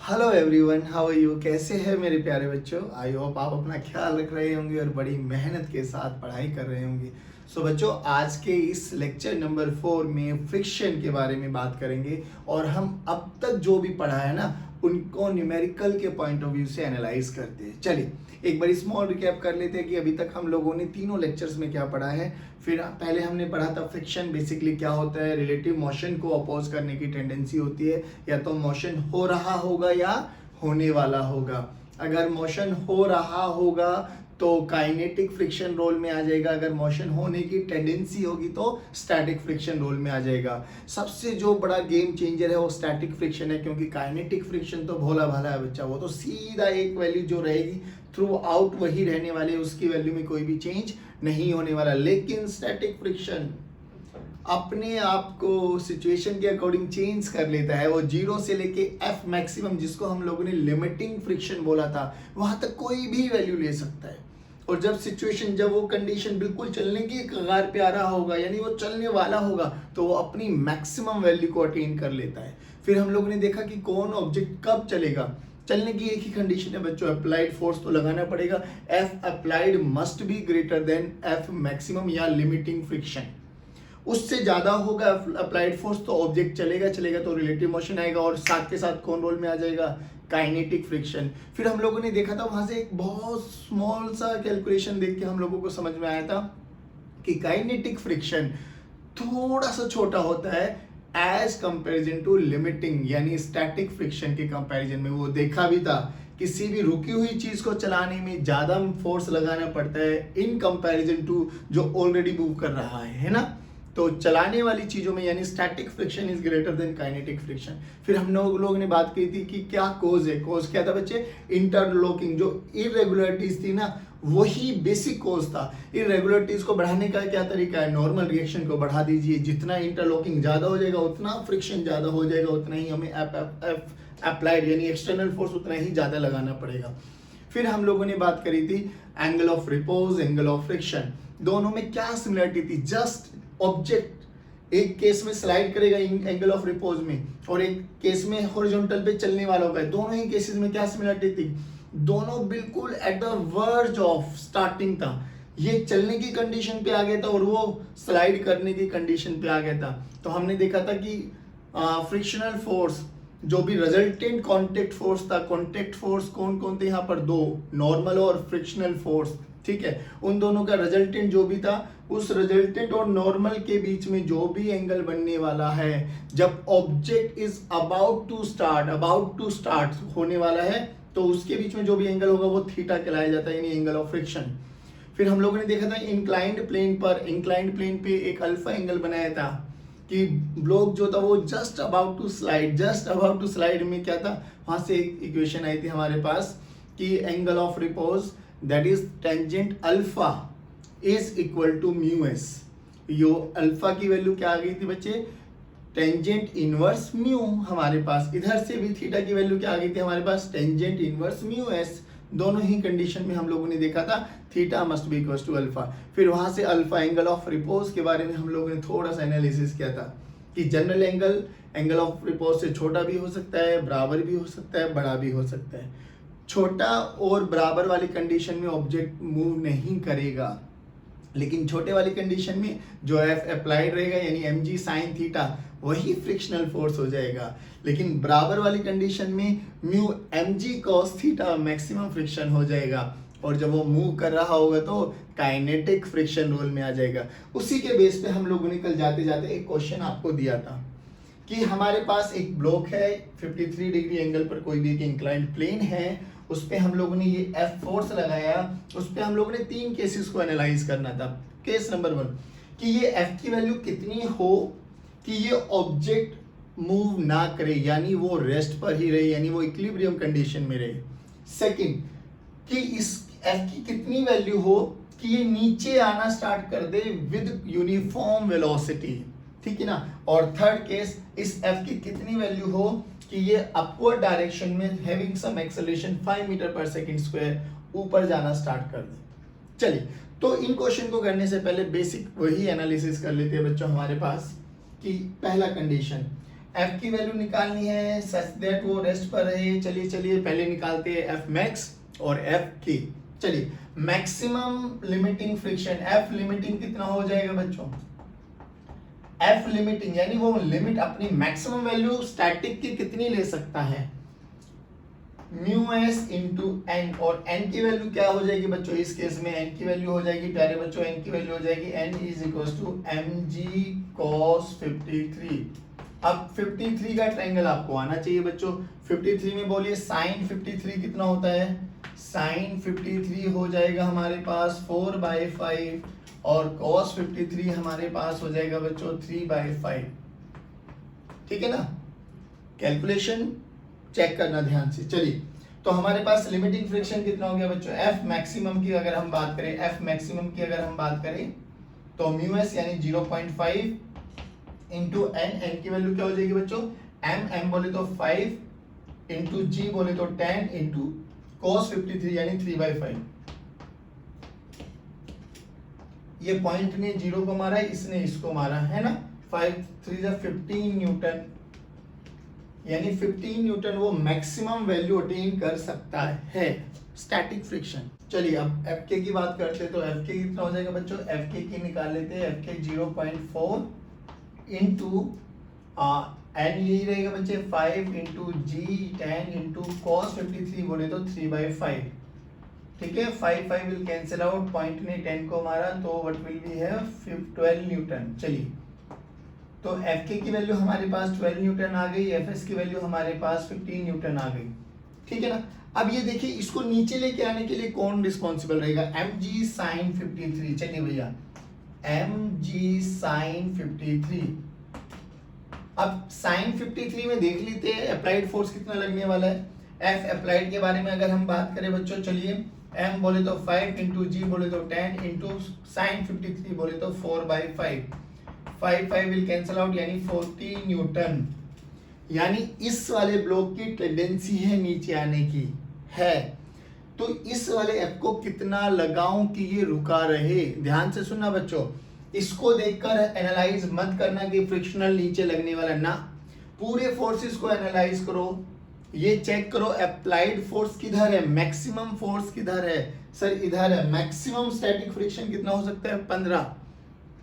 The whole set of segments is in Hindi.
Hello everyone, how are you? कैसे हैं मेरे प्यारे बच्चों? आई होप आप अपना ख्याल रख रहे होंगे और बड़ी मेहनत के साथ पढ़ाई कर रहे होंगे। सो बच्चों, आज के इस लेक्चर नंबर 4 में फ्रिक्शन के बारे में बात करेंगे और हम अब तक जो भी पढ़ा है ना उनको न्यूमेरिकल के पॉइंट ऑफ व्यू से एनालाइज करते हैं। चलिए एक बार स्मॉल रिकैप कर लेते हैं कि अभी तक हम लोगों ने तीनों लेक्चर्स में क्या पढ़ा है। फिर पहले हमने पढ़ा था फ्रिक्शन बेसिकली क्या होता है। रिलेटिव मोशन को अपोज करने की टेंडेंसी होती है, या तो मोशन हो रहा होगा या होने वाला होगा। अगर मोशन हो रहा होगा तो काइनेटिक फ्रिक्शन रोल में आ जाएगा, अगर मोशन होने की टेंडेंसी होगी तो स्टैटिक फ्रिक्शन रोल में आ जाएगा। सबसे जो बड़ा गेम चेंजर है वो स्टैटिक फ्रिक्शन है, क्योंकि काइनेटिक फ्रिक्शन तो भोला भाला है बच्चा, वो तो सीधा एक वैल्यू जो रहेगी थ्रू आउट वही रहने वाली है, उसकी वैल्यू में कोई भी चेंज नहीं होने वाला। लेकिन स्टैटिक फ्रिक्शन अपने आप को सिचुएशन के अकॉर्डिंग चेंज कर लेता है। वो 0 से लेके एफ मैक्सिमम, जिसको हम लोगों ने लिमिटिंग फ्रिक्शन बोला था, वहां तक कोई भी वैल्यू ले सकता है। और जब वो कंडीशन बिल्कुल चलने की कगार पे आ रहा होगा, यानी वो चलने वाला होगा, तो वो अपनी मैक्सिमम वैल्यू को अटेन कर लेता है। फिर हम लोगों ने देखा कि कौन ऑब्जेक्ट कब चलेगा। चलने की एक ही कंडीशन है बच्चों, अप्लाइड फोर्स तो लगाना पड़ेगा। F applied must be greater than F maximum या लिमिटिंग फ्रिक्शन। उससे ज्यादा होगा अप्लाइड फोर्स तो ऑब्जेक्ट चलेगा तो रिलेटिव मोशन आएगा, और साथ के साथ कौन रोल में आ जाएगा? Kinetic friction. फिर हम लोगों ने देखा था वहां से एक बहुत स्मॉल सा कैलकुलेशन देख के हम लोगों को समझ में आया था कि काइनेटिक फ्रिक्शन थोड़ा सा छोटा होता है एज कंपेरिजन टू लिमिटिंग यानी स्टैटिक फ्रिक्शन के कंपैरिजन में। वो देखा भी था, किसी भी रुकी हुई चीज को चलाने में ज्यादा फोर्स लगाना पड़ता है इन कंपैरिजन टू जो ऑलरेडी मूव कर रहा है ना। तो चलाने वाली चीजों में यानी static friction is greater then kinetic friction. फिर हम लोगों ने बात की थी कि क्या कोज है। कोज क्या था बच्चे? इंटरलॉकिंग। जो इरेगुलरिटीज थी ना वही बेसिक कोज था। इरेगुलरिटीज को बढ़ाने का क्या तरीका है? नॉर्मल रिएक्शन को बढ़ा दीजिए, जितना इंटरलॉकिंग ज्यादा हो जाएगा उतना फ्रिक्शन ज्यादा हो जाएगा, उतना ही हमें अप्लाइड यानी एक्सटर्नल फोर्स उतना ही ज्यादा लगाना पड़ेगा। फिर हम लोगों ने बात करी थी angle of repose, angle of friction. दोनों में क्या सिमिलरिटी थी? जस्ट ऑब्जेक्ट एक केस में स्लाइड करेगा एंगल ऑफ रिपोज में, और एक केस में हॉरिजॉन्टल पे चलने वाला होगा। दोनों ही केसेस में क्या सिमिलरिटी थी? दोनों बिल्कुल at the verge of starting था। ये चलने की कंडीशन पे आ गया था और वो स्लाइड करने की कंडीशन पे आ गया था। तो हमने देखा था कि फ्रिक्शनल फोर्स जो भी रिजल्टेंट कांटेक्ट फोर्स था, कांटेक्ट फोर्स कौन कौन थे यहाँ पर? दो, नॉर्मल और फ्रिक्शनल फोर्स। ठीक है, उन दोनों का रिजल्टेंट जो भी था, उस रिजल्टेंट और नॉर्मल के बीच में जो भी एंगल बनने वाला है, जब object is about to start होने वाला है, तो उसके बीच में जो भी एंगल होगा वो थीटा कहलाया जाता है, यानी एंगल ऑफ फ्रिक्शन। फिर हम लोगों ने देखा था इंक्लाइंड प्लेन पे एक अल्फा एंगल बनाया था कि ब्लॉक जो था वो जस्ट अबाउट टू स्लाइड में क्या था? वहां से एक इक्वेशन आई थी हमारे पास कि angle of repose that is tangent alpha is equal to mu S. यो अल्फा की वैल्यू क्या आ गई थी बच्चे? Tangent inverse mu. हमारे पास इधर से भी थीटा की वैल्यू क्या आ गई थी हमारे पास? Tangent inverse mu S. दोनों ही कंडीशन में हम लोगों ने देखा था theta must be equal to alpha. फिर वहां से अल्फा एंगल ऑफ रिपोज के बारे में हम लोगों ने थोड़ा सा एनालिसिस किया था कि जनरल एंगल ऑफ रिपोज से छोटा भी हो सकता है, बराबर भी हो सकता है, बड़ा भी हो सकता है। छोटा और बराबर वाली कंडीशन में ऑब्जेक्ट मूव नहीं करेगा, लेकिन छोटे वाली कंडीशन में जो एफ अप्लाइड रहेगा यानी एम जी साइन थीटा वही फ्रिक्शनल फोर्स हो जाएगा। लेकिन बराबर वाली कंडीशन में mu M G cos theta maximum friction हो जाएगा, और जब वो मूव कर रहा होगा तो काइनेटिक फ्रिक्शन रोल में आ जाएगा। उसी के बेस पे हम लोगों ने कल जाते जाते एक क्वेश्चन आपको दिया था कि हमारे पास एक ब्लॉक है 53 डिग्री एंगल पर, कोई भी एक इंक्लाइंड प्लेन है, उस पे हम लोगों ने ये एफ फोर्स लगाया। उस पे हम लोगों ने 3 केसेस को एनालाइज करना था। केस नंबर 1 कि ये एफ की वैल्यू कितनी हो कि ये ऑब्जेक्ट मूव ना करे, यानी वो रेस्ट पर ही रहे, यानी वो इक्विलिब्रियम कंडीशन में रहे। सेकंड कि इस एफ की कितनी वैल्यू हो कि ये नीचे आना स्टार्ट कर दे विद यूनिफॉर्म वेलोसिटी, ठीक है ना। और थर्ड केस इस एफ की कितनी वैल्यू हो कि ये अपवर्ड डायरेक्शन में हैविंग सम एक्सेलरेशन 5 मीटर पर सेकंड स्क्वायर ऊपर जाना स्टार्ट कर दे। चलिए, तो इन क्वेश्चन को करने से पहले बेसिक वही एनालिसिस कर लेते हैं बच्चों हमारे पास कि पहला कंडीशन एफ की वैल्यू निकालनी है सच दैट वो रेस्ट पर रहे। चलिए पहले निकालते हैं एफ मैक्स और एफ की। चलिए maximum limiting friction, F limiting कितना हो जाएगा बच्चों? एफ लिमिटिंग यानी वो लिमिट अपनी मैक्सिमम वैल्यू स्टैटिक की कितनी ले सकता है? म्यू एस इंटू एन, और एन की वैल्यू क्या हो जाएगी बच्चों? इस केस में एन की वैल्यू हो जाएगी प्यारे बच्चों, एन की वैल्यू हो जाएगी N is equal to M G cos 53। अब 53 का ट्रायंगल आपको आना चाहिए बच्चों। 53 में बोलिए साइन 53 कितना होता है? साइन 53 हो जाएगा हमारे पास 4/5 और cos 53 हमारे पास हो जाएगा बच्चों 3/5। ठीक है ना? कैलकुलेशन चेक करना ध्यान से। चलिए तो हमारे पास लिमिटिंग फ्रिक्शन कितना हो गया बच्चों? एफ मैक्सिमम की अगर हम बात करें, एफ मैक्सिमम की अगर हम बात करें तो म्यू एस यानी 0.5 इंटू एन, एन की वैल्यू क्या हो जाएगी बच्चों? एम बोले तो 5 इंटू जी बोले तो 10 इंटू cos 53 यानी 3/5। ये पॉइंट ने 0 को मारा है, इसने इसको मारा है ना। 5 3 15 न्यूटन, यानी 15 न्यूटन वो मैक्सिमम वैल्यू अटेन कर सकता है स्टैटिक फ्रिक्शन। चलिए अब एफ के की बात करते हैं तो एफ के कितना हो जाएगा बच्चों? एफ के की निकाल लेते हैं। एफ के 0.4 इंटू एन यही रहेगा बच्चे 5 इंटू जी 10 इंटू cos 53 बोले तो 3/5। ठीक है, 5 विल कैंसिल आउट, पॉइंट ने 10 को मारा तो व्हाट विल बी है 12 न्यूटन। चलिए तो एफ के की वैल्यू हमारे पास 12 न्यूटन आ गई, एफ एस की वैल्यू हमारे पास 15 न्यूटन आ गई। ठीक है ना? अब ये देखिए इसको नीचे लेके आने के लिए कौन रिस्पॉन्सिबल रहेगा? M G sine 53। चलिए भैया एम जी साइन 53। अब साइन 53 में देख लेते हैं अप्लाइड फोर्स कितना लगने वाला है। एफ अप्लाइड के बारे में अगर हम बात करें बच्चों, चलिए एम बोले तो 5 इंटू जी बोले तो 10 इंटू साइन 53 बोले तो 4/5। 5 विल कैंसिल आउट यानी 40 न्यूटन। यानी इस वाले ब्लॉक की टेंडेंसी है नीचे आने की है, तो इस वाले एफ को कितना लगाऊं कि ये रुका रहे? ध्यान से सुनना बच्चों, इसको देखकर एनालाइज मत करना कि फ्रिक्शनल नीचे लगने वाला ना, पूरे फोर्सेस को एनालाइज करो, ये चेक करो अप्लाइड फोर्स किधर है, मैक्सिमम फोर्स किधर है। सर इधर है, मैक्सिमम स्टैटिक फ्रिक्शन कितना हो सकता है? 15।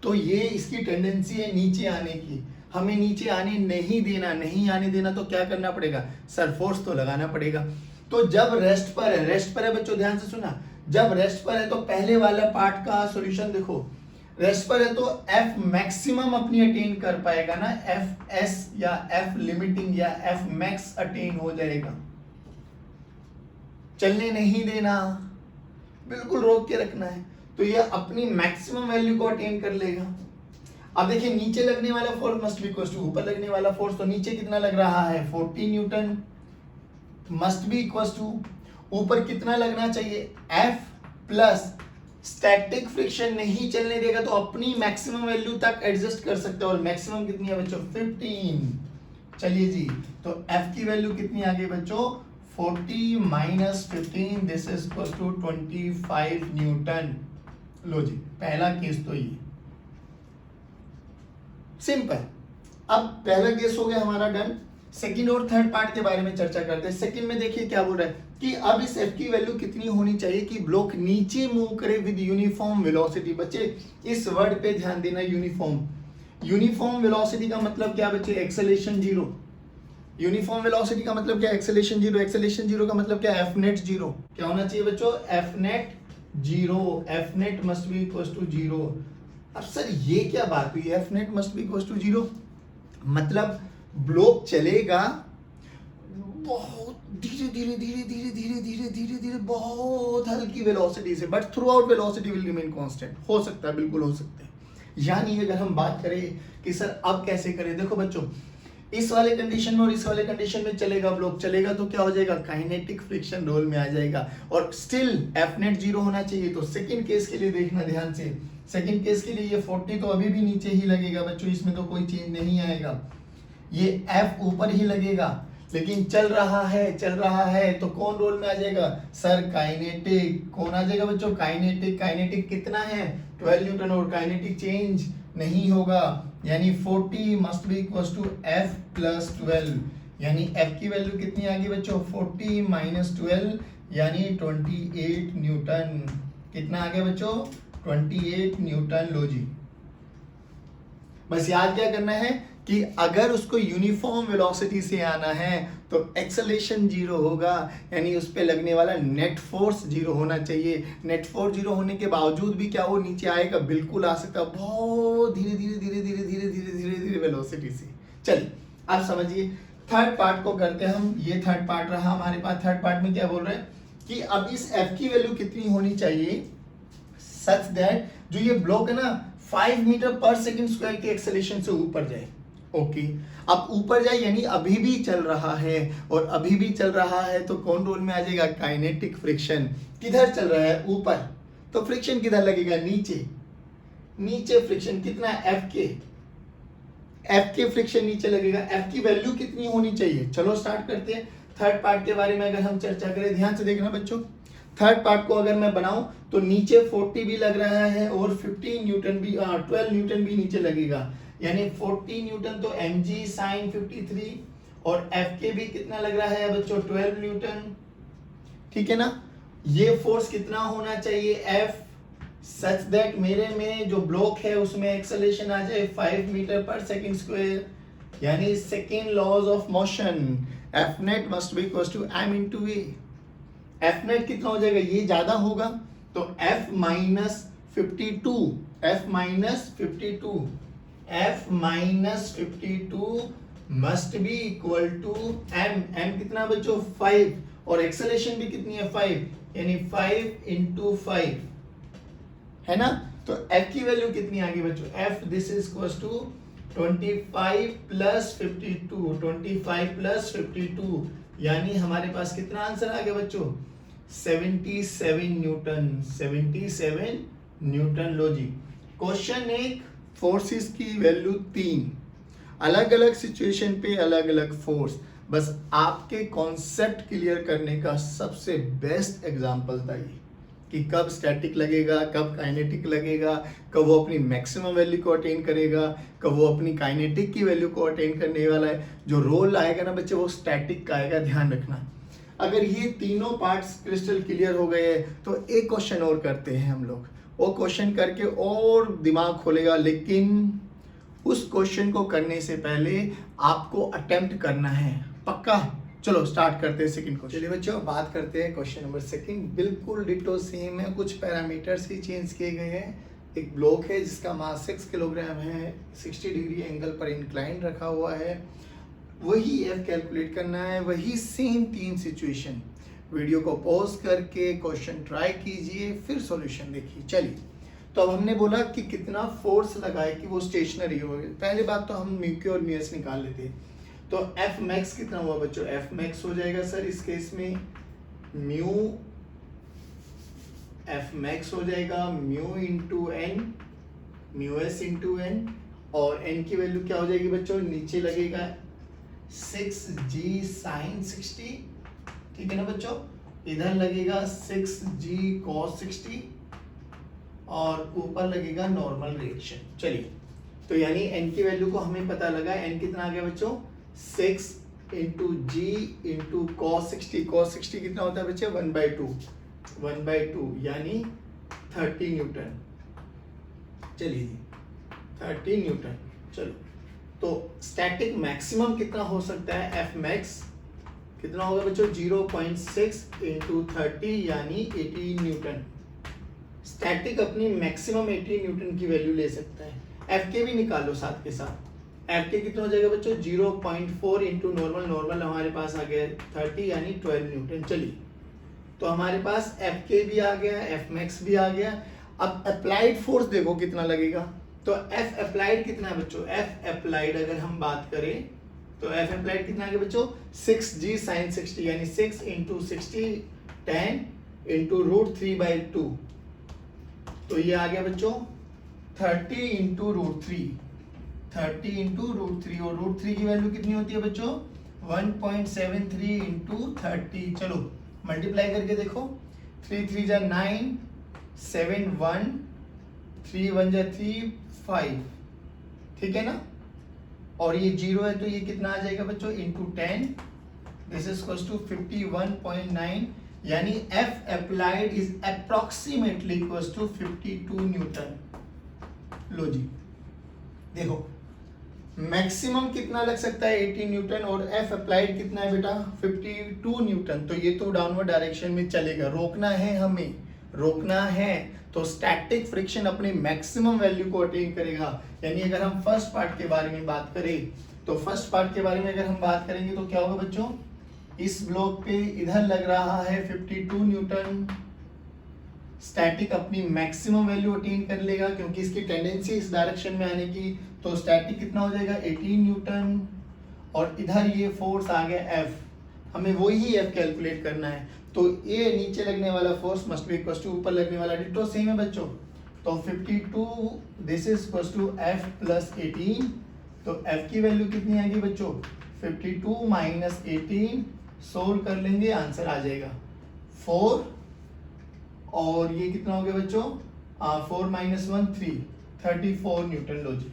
तो ये इसकी टेंडेंसी है नीचे आने की, हमें नीचे आने नहीं देना। नहीं आने देना तो क्या करना पड़ेगा? सर फोर्स तो लगाना पड़ेगा। तो जब रेस्ट पर है, रेस्ट पर है बच्चों ध्यान से सुना, जब रेस्ट पर है तो पहले वाला पार्ट का सॉल्यूशन देखो, रेस्ट पर है तो एफ मैक्सिमम अपनी अटेन कर पाएगा ना, एफ एस या एफ लिमिटिंग या एफ मैक्स अटेन हो जाएगा। चलने नहीं देना, बिल्कुल रोक के रखना है, तो ये अपनी मैक्सिमम वैल्यू को अटेन कर लेगा। अब देखिए नीचे लगने वाला force must be equal to ऊपर लगने वाला फोर्स, तो नीचे कितना लग रहा है 40 newton must be equal to ऊपर कितना लगना चाहिए एफ प्लस स्टैटिक फ्रिक्शन नहीं चलने देगा तो अपनी मैक्सिमम वैल्यू तक एडजस्ट कर सकते हो, और मैक्सिमम कितनी है बच्चों 15। चलिए जी तो एफ की वैल्यू कितनी आ गई बच्चों 40 minus 15 this is equal to 25 newton. लो जी पहला केस तो ये सिंपल। अब पहला केस हो गया हमारा डन। सेकंड और थर्ड पार्ट के बारे में चर्चा करते हैं। सेकंड में देखिए क्या बोल रहा है कि अब इस एफ की वैल्यू कितनी होनी चाहिए कि ब्लॉक नीचे मूव करे विद यूनिफॉर्म वेलोसिटी। बच्चे इस वर्ड पे ध्यान देना, यूनिफॉर्म। यूनिफॉर्म वेलोसिटी का मतलब क्या बच्चे? Acceleration zero. यूनिफॉर्म वेलोसिटी का मतलब क्या? Acceleration zero. एक्सेलेरेशन जीरो का मतलब क्या? F net zero. क्या होना चाहिए बच्चों? F net zero. F net must be equal to zero. अब सर ये क्या बात हुई, F net must be equal to zero? मतलब ब्लॉक चलेगा बहुत धीरे धीरे धीरे धीरे धीरे धीरे धीरे धीरे बहुत हल्की वेलोसिटी से, but through out velocity will remain constant. हो सकता है, बिल्कुल हो सकता है। यानी अगर हम बात करें कि सर अब कैसे करें, देखो बच्चों इस वाले कंडीशन में और इस वाले कंडीशन में चलेगा, ब्लॉक चलेगा तो क्या हो जाएगा? काइनेटिक फ्रिक्शन रोल में आ जाएगा, और स्टिल एफ नेट जीरो होना चाहिए। तो सेकंड केस के लिए देखना ध्यान से, सेकंड केस के लिए ये 40 तो अभी भी नीचे ही लगेगा बच्चों, इसमें तो कोई चेंज नहीं आएगा। ये एफ ऊपर ही लगेगा, लेकिन चल रहा है तो कौन रोल में आ जाएगा? Sir kinetic. कौन आ जाएगा बच्चों? काइनेटिक। काइनेटिक कितना है? 12 न्यूटन, और काइनेटिक चेंज नहीं होगा। यानी 40 must be equal to F plus 12, यानी F की वैल्यू कितनी आ गई बच्चों 40 माइनस 12 यानी 28 न्यूटन। कितना आ गया बच्चों 28 न्यूटन। लो जी, बस याद क्या करना है कि अगर उसको यूनिफॉर्म वेलोसिटी से आना है तो एक्सेलरेशन जीरो होगा, यानी उस पे लगने वाला नेट फोर्स जीरो होना चाहिए। नेट फोर्स जीरो होने के बावजूद भी क्या वो नीचे आएगा, बिल्कुल आ सकता, बहुत धीरे धीरे धीरे धीरे धीरे धीरे धीरे धीरे वेलोसिटी से। चलिए आप समझिए, थर्ड पार्ट को करते हैं हम। ये थर्ड पार्ट रहा हमारे पास। थर्ड पार्ट में क्या बोल रहे हैं कि अब इस F की वैल्यू कितनी होनी चाहिए सच दैट जो ये ब्लॉक है ना 5 मीटर पर सेकंड स्क्वायर के एक्सेलरेशन से ऊपर जाए। ओके, अब ऊपर जाए यानी अभी भी चल रहा है, और अभी भी चल रहा है तो कौन रोल में आ जाएगा, काइनेटिक फ्रिक्शन। किधर चल रहा है ऊपर, तो फ्रिक्शन किधर लगेगा, नीचे। नीचे फ्रिक्शन कितना F के फ्रिक्शन नीचे लगेगा। F की वैल्यू कितनी होनी चाहिए, चलो स्टार्ट करते हैं। थर्ड पार्ट के बारे में अगर हम चर्चा करें, ध्यान से देखना बच्चों, थर्ड पार्ट को अगर मैं बनाऊं तो नीचे 40 भी लग रहा है और 15 न्यूटन भी 12 न्यूटन भी नीचे लगेगा, यानी 40 न्यूटन तो mg sin 53 और F के भी कितना लग रहा है बच्चों 12 न्यूटन। ठीक है ना, ये फोर्स कितना होना चाहिए F सच दैट मेरे में जो ब्लॉक है उसमें एक्सेलरेशन आ जाए 5 मीटर पर सेकंड स्क्वायर, यानी second laws of motion F net must be equal to m into a। F net कितना हो जाएगा, ये ज्यादा होगा तो F minus 52 must be equal to m कितना बच्चों 5, और एक्सेलरेशन भी कितनी है 5, यानी 5 into 5 है ना। तो F की वैल्यू कितनी आ गई बच्चों, F this is equal to 25 plus 52, यानी हमारे पास कितना आंसर आ गया बच्चों 77 न्यूटन। लो जी, क्वेश्चन एक, फोर्सेस की वैल्यू 3, अलग अलग सिचुएशन पे अलग अलग फोर्स। बस आपके कॉन्सेप्ट क्लियर करने का सबसे बेस्ट एग्जांपल था ये, कि कब स्टैटिक लगेगा, कब काइनेटिक लगेगा, कब वो अपनी मैक्सिमम वैल्यू को अटेन करेगा, कब वो अपनी काइनेटिक की वैल्यू को अटेन करने वाला है। जो रोल आएगा ना बच्चे वो स्टैटिक का आएगा, ध्यान रखना। अगर ये तीनों पार्ट्स क्रिस्टल क्लियर हो गए तो एक क्वेश्चन और करते हैं हम लोग, वो क्वेश्चन करके और दिमाग खोलेगा, लेकिन उस क्वेश्चन को करने से पहले आपको अटेम्प्ट करना है, पक्का। चलो स्टार्ट करते हैं सेकंड क्वेश्चन। चलिए बच्चों बात करते हैं क्वेश्चन नंबर सेकंड। बिल्कुल डिटो सेम है, कुछ पैरामीटर्स ही चेंज किए गए हैं। एक ब्लॉक है जिसका मास 6 किलोग्राम है, 60 डिग्री एंगल पर इंक्लाइन रखा हुआ है, वही F कैलकुलेट करना है, वही सेम 3 सिचुएशन। वीडियो को पॉज करके क्वेश्चन ट्राई कीजिए, फिर सॉल्यूशन देखिए। चलिए, तो अब हमने बोला कि कितना फोर्स लगाए कि वो स्टेशनरी हो। पहली बात तो हम म्यू और म्यू एस निकाल लेते हैं। तो F मैक्स कितना हुआ बच्चों, F मैक्स हो जाएगा सर इस केस में म्यू, F मैक्स हो जाएगा mu into N, mu S into N, और n की वैल्यू क्या हो जाएगी बच्चों, नीचे लगेगा 6g sin 60, ठीक है ना बच्चों, इधर लगेगा 6g cos 60 और ऊपर लगेगा नॉर्मल रिएक्शन। चलिए, तो यानी n की वैल्यू को हमें पता लगा, n कितना आ गया बच्चों 6 इंटू जी इंटू cos 60, cos 60 कितना होता है बच्चे 1/2 यानी 30 न्यूटन। चलिए 30 न्यूटन। चलो, तो स्टैटिक मैक्सिमम कितना हो सकता है, F मैक्स कितना होगा बच्चों 0.6 इंटू 30 यानी 18 न्यूटन। स्टैटिक अपनी मैक्सिमम 18 न्यूटन की वैल्यू ले सकता है। F के भी निकालो साथ के साथ, F के कितना हो जाएगा बच्चों 0.4 इंटू नॉर्मल हमारे पास आ गया 30 यानी 12 न्यूटन। चलिए, तो हमारे पास F के भी आ गया, F मैक्स भी आ गया। अब अप्लाइड फोर्स देखो कितना लगेगा, तो F अप्लाइड कितना है बच्चों, F अप्लाइड अगर हम बात करें तो F अप्लाइड कितना आ गया बच्चों 6g sin 60 यानी 6 इंटू 60 10 इंटू √3/2, तो ये आ गया बच्चों 30 इंटू √3, 30 इंटू √3, और √3 की वैल्यू कितनी होती है बच्चों 1.73 इंटू 30। चलो मल्टीप्लाई करके देखो, 3 3 जा 9, 7 1, 3 1 जा 3 5, ठीक है ना, और ये 0 है तो ये कितना आ जाएगा बच्चों, into 10, this is equals to 51.9, यानी F applied is approximately equals to 52 newton. लो जी देखो, मैक्सिमम कितना लग सकता है 18 न्यूटन, और F अप्लाइड कितना है बेटा 52 न्यूटन, तो ये तो डाउनवर्ड डायरेक्शन में चलेगा। रोकना है हमें, रोकना है तो स्टैटिक फ्रिक्शन अपने मैक्सिमम वैल्यू को अटेन करेगा। यानी अगर हम फर्स्ट पार्ट के बारे में बात करें, तो फर्स्ट पार्ट के बारे में अगर हम बात करेंगे तो क्या होगा बच्चों, इस ब्लॉक पे इधर लग रहा है 52 न्यूटन, स्टैटिक अपनी मैक्सिमम वैल्यू अटेन कर लेगा क्योंकि इसकी टेंडेंसी इस डायरेक्शन में आने की, तो स्टैटिक कितना हो जाएगा 18 न्यूटन, और इधर ये फोर्स आ गया F, हमें वही F कैलकुलेट करना है, तो ये नीचे लगने वाला force must be equal to ऊपर लगने वाला, डिटो सेम है बच्चों, तो 52 this is equal to F plus 18, तो F की वैल्यू कितनी आएगी बच्चों 52 माइनस 18, सोल्व कर लेंगे आंसर आ जाएगा 4, और ये कितना हो गया बच्चों 4 माइनस 1 3, 34 न्यूटन। लो जी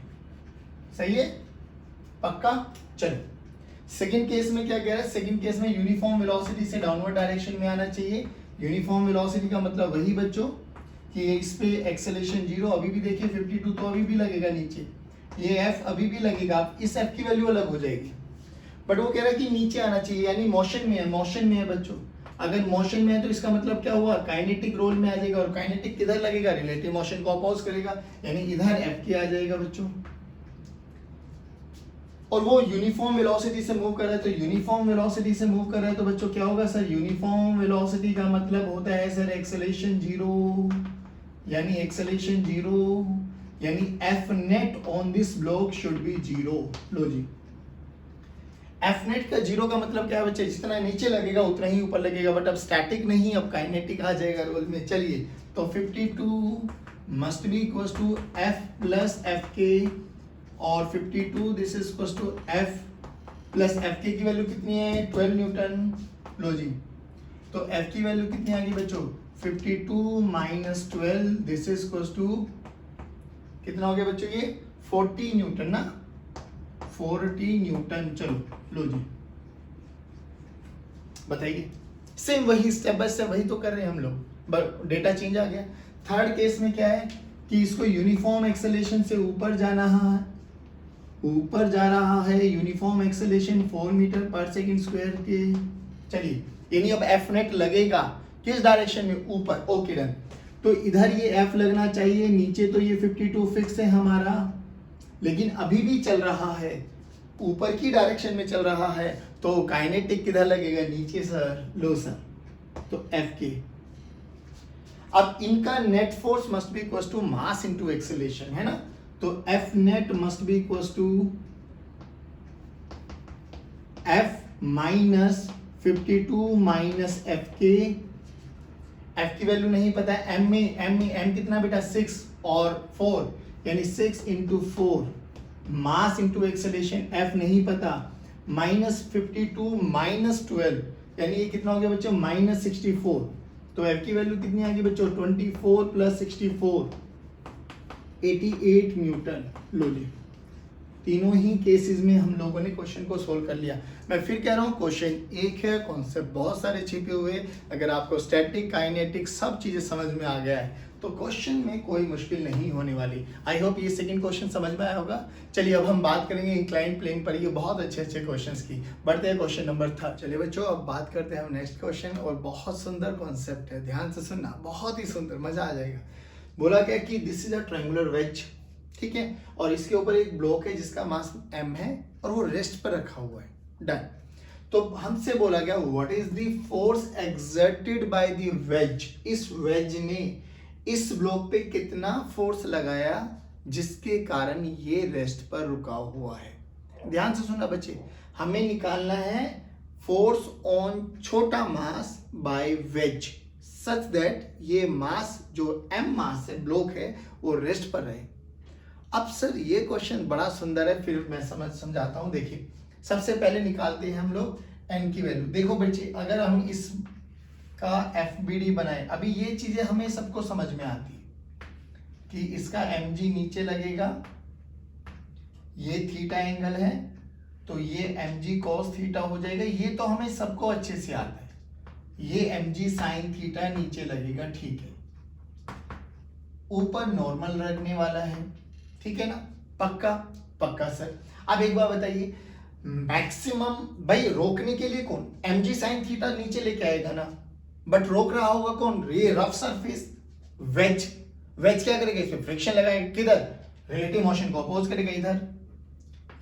सही है, पक्का। चलो सेकंड केस में क्या कह रहा है, सेकंड केस में यूनिफॉर्म वेलोसिटी से डाउनवर्ड डायरेक्शन में आना चाहिए। यूनिफॉर्म वेलोसिटी का मतलब वही बच्चों कि इस पे एक्सेलरेशन 0, अभी भी देखिए 52 तो अभी भी लगेगा नीचे, ये F अभी भी लगेगा, इस F की वैल्यू अलग हो जाएगी, बट वो कह रहा है कि नीचे आना चाहिए, यानी मोशन में है, मोशन में है बच्चों। अगर मोशन में है तो इसका मतलब क्या हुआ, काइनेटिक रोल में आ जाएगा, और काइनेटिक किधर लगेगा, रिलेटिव मोशन को अपोज करेगा, यानी इधर F के आ जाएगा बच्चों। और वो यूनिफॉर्म वेलोसिटी से मूव कर रहा है, तो यूनिफॉर्म वेलोसिटी से मूव कर रहा है तो बच्चों क्या होगा सर, यूनिफॉर्म वेलोसिटी का मतलब होता है सर एक्सेलरेशन 0, यानी एक्सेलरेशन 0, यानी F net on this block should be 0। लो जी F नेट का 0 का मतलब क्या है बच्चे, जितना नीचे लगेगा उतना ही ऊपर लगेगा, बट अब स्टैटिक नहीं, अब काइनेटिक आ जाएगा रोल में। चलिए तो 52 must be equals to F plus F K, और 52 this is equals to F plus F K की वैल्यू कितनी है 12 न्यूटन। लो जी तो F की वैल्यू कितनी आ गई बच्चों 52 minus 12, this is equals to कितना हो गया बच्चों ये 40 न्यूटन ना, 40 न्यूटन। चलो लो जी बताइए, सेम वही स्टेप बाय स्टेप वही तो कर रहे हैं हम लोग, बट डेटा चेंज आ गया। थर्ड केस में क्या है कि इसको यूनिफॉर्म एक्सेलरेशन से ऊपर जाना है, ऊपर जा रहा है यूनिफॉर्म एक्सेलरेशन 4 मीटर पर सेकंड स्क्वायर के। चलिए यानी अब F नेट लगेगा किस डायरेक्शन में, ऊपर, ओके डन। तो इधर ये F लगना चाहिए, नीचे तो ये 52 फिक्स है हमारा, लेकिन अभी भी चल रहा है, ऊपर की डायरेक्शन में चल रहा है, तो काइनेटिक किधर लगेगा नीचे सर, लो सर, तो F के। अब इनका net force must be equal to mass into acceleration है ना, तो F net must be equal to F minus 52 minus F K. F की वैल्यू नहीं पता है, M कितना बेटा 6 और 4, यानी 6 into 4, mass into acceleration F नहीं पता, माइनस 52 माइनस 12, यानी ये कितना हो गया बच्चों माइनस 64, तो F की वैल्यू कितनी आ गई बच्चों 24 प्लस 64, 88 न्यूटन। लो जी तीनों ही केसेस में हम लोगों ने क्वेश्चन को सोल्व कर लिया। मैं फिर कह रहा हूँ क्वेश्चन एक है, कॉन्सेप्ट बहुत सारे छिपे हुए। अगर आपको स्टैटिक काइनेटिक सब चीजें समझ में आ गया है तो क्वेश्चन में कोई मुश्किल नहीं होने वाली। आई होप ये सेकंड क्वेश्चन समझ में आया होगा। चलिए अब हम बात करेंगे इंक्लाइन प्लेन पर, ये बहुत अच्छे अच्छे क्वेश्चंस की। बढ़ते हैं क्वेश्चन नंबर 3। चलिए बच्चों अब बात करते हैं हम नेक्स्ट क्वेश्चन, और बहुत सुंदर कॉन्सेप्ट है, ध्यान से सुनना, बहुत ही सुंदर, मजा आ जाएगा। बोला क्या कि this is a triangular wedge, ठीक है, और इसके ऊपर एक ब्लॉक है जिसका मास m है और वो रेस्ट पर रखा हुआ है, डन। तो हमसे बोला गया what is the force exerted by the ways, इस वेज ने इस ब्लॉक पे कितना फोर्स लगाया जिसके कारण ये रेस्ट पर रुका हुआ है। ध्यान से सुनना बच्चे, हमें निकालना है फोर्स ऑन छोटा mass by wedge such that ये मास जो m मास है, ब्लॉक है, वो रेस्ट पर रहे। अब सर ये क्वेश्चन बड़ा सुंदर है, फिर मैं समझाता हूं। देखिए सबसे पहले निकालते हैं हम लोग n की वैल्यू। देखो बच्चे अगर हम इस का FBD बनाए, अभी ये चीजें हमें सबको समझ में आती है कि इसका mg नीचे लगेगा, ये थीटा एंगल है, तो ये mg cos थीटा हो जाएगा। ये तो हमें सबको अच्छे से आता है, ये mg sin थीटा नीचे लगेगा, ठीक है। ऊपर नॉर्मल रखने वाला है, ठीक है ना, पक्का पक्का सर। अब एक बार बताइए, मैक्सिमम भाई रोकने के लिए कौन, mg sin थीटा नीचे लेके आएगा ना, बट रोक रहा होगा कौन, ये रफ सरफेस वेज। वेज क्या करेगा, इसमें फ्रिक्शन लगाएगा, किधर, रिलेटिव मोशन को अपोज करेगा इधर,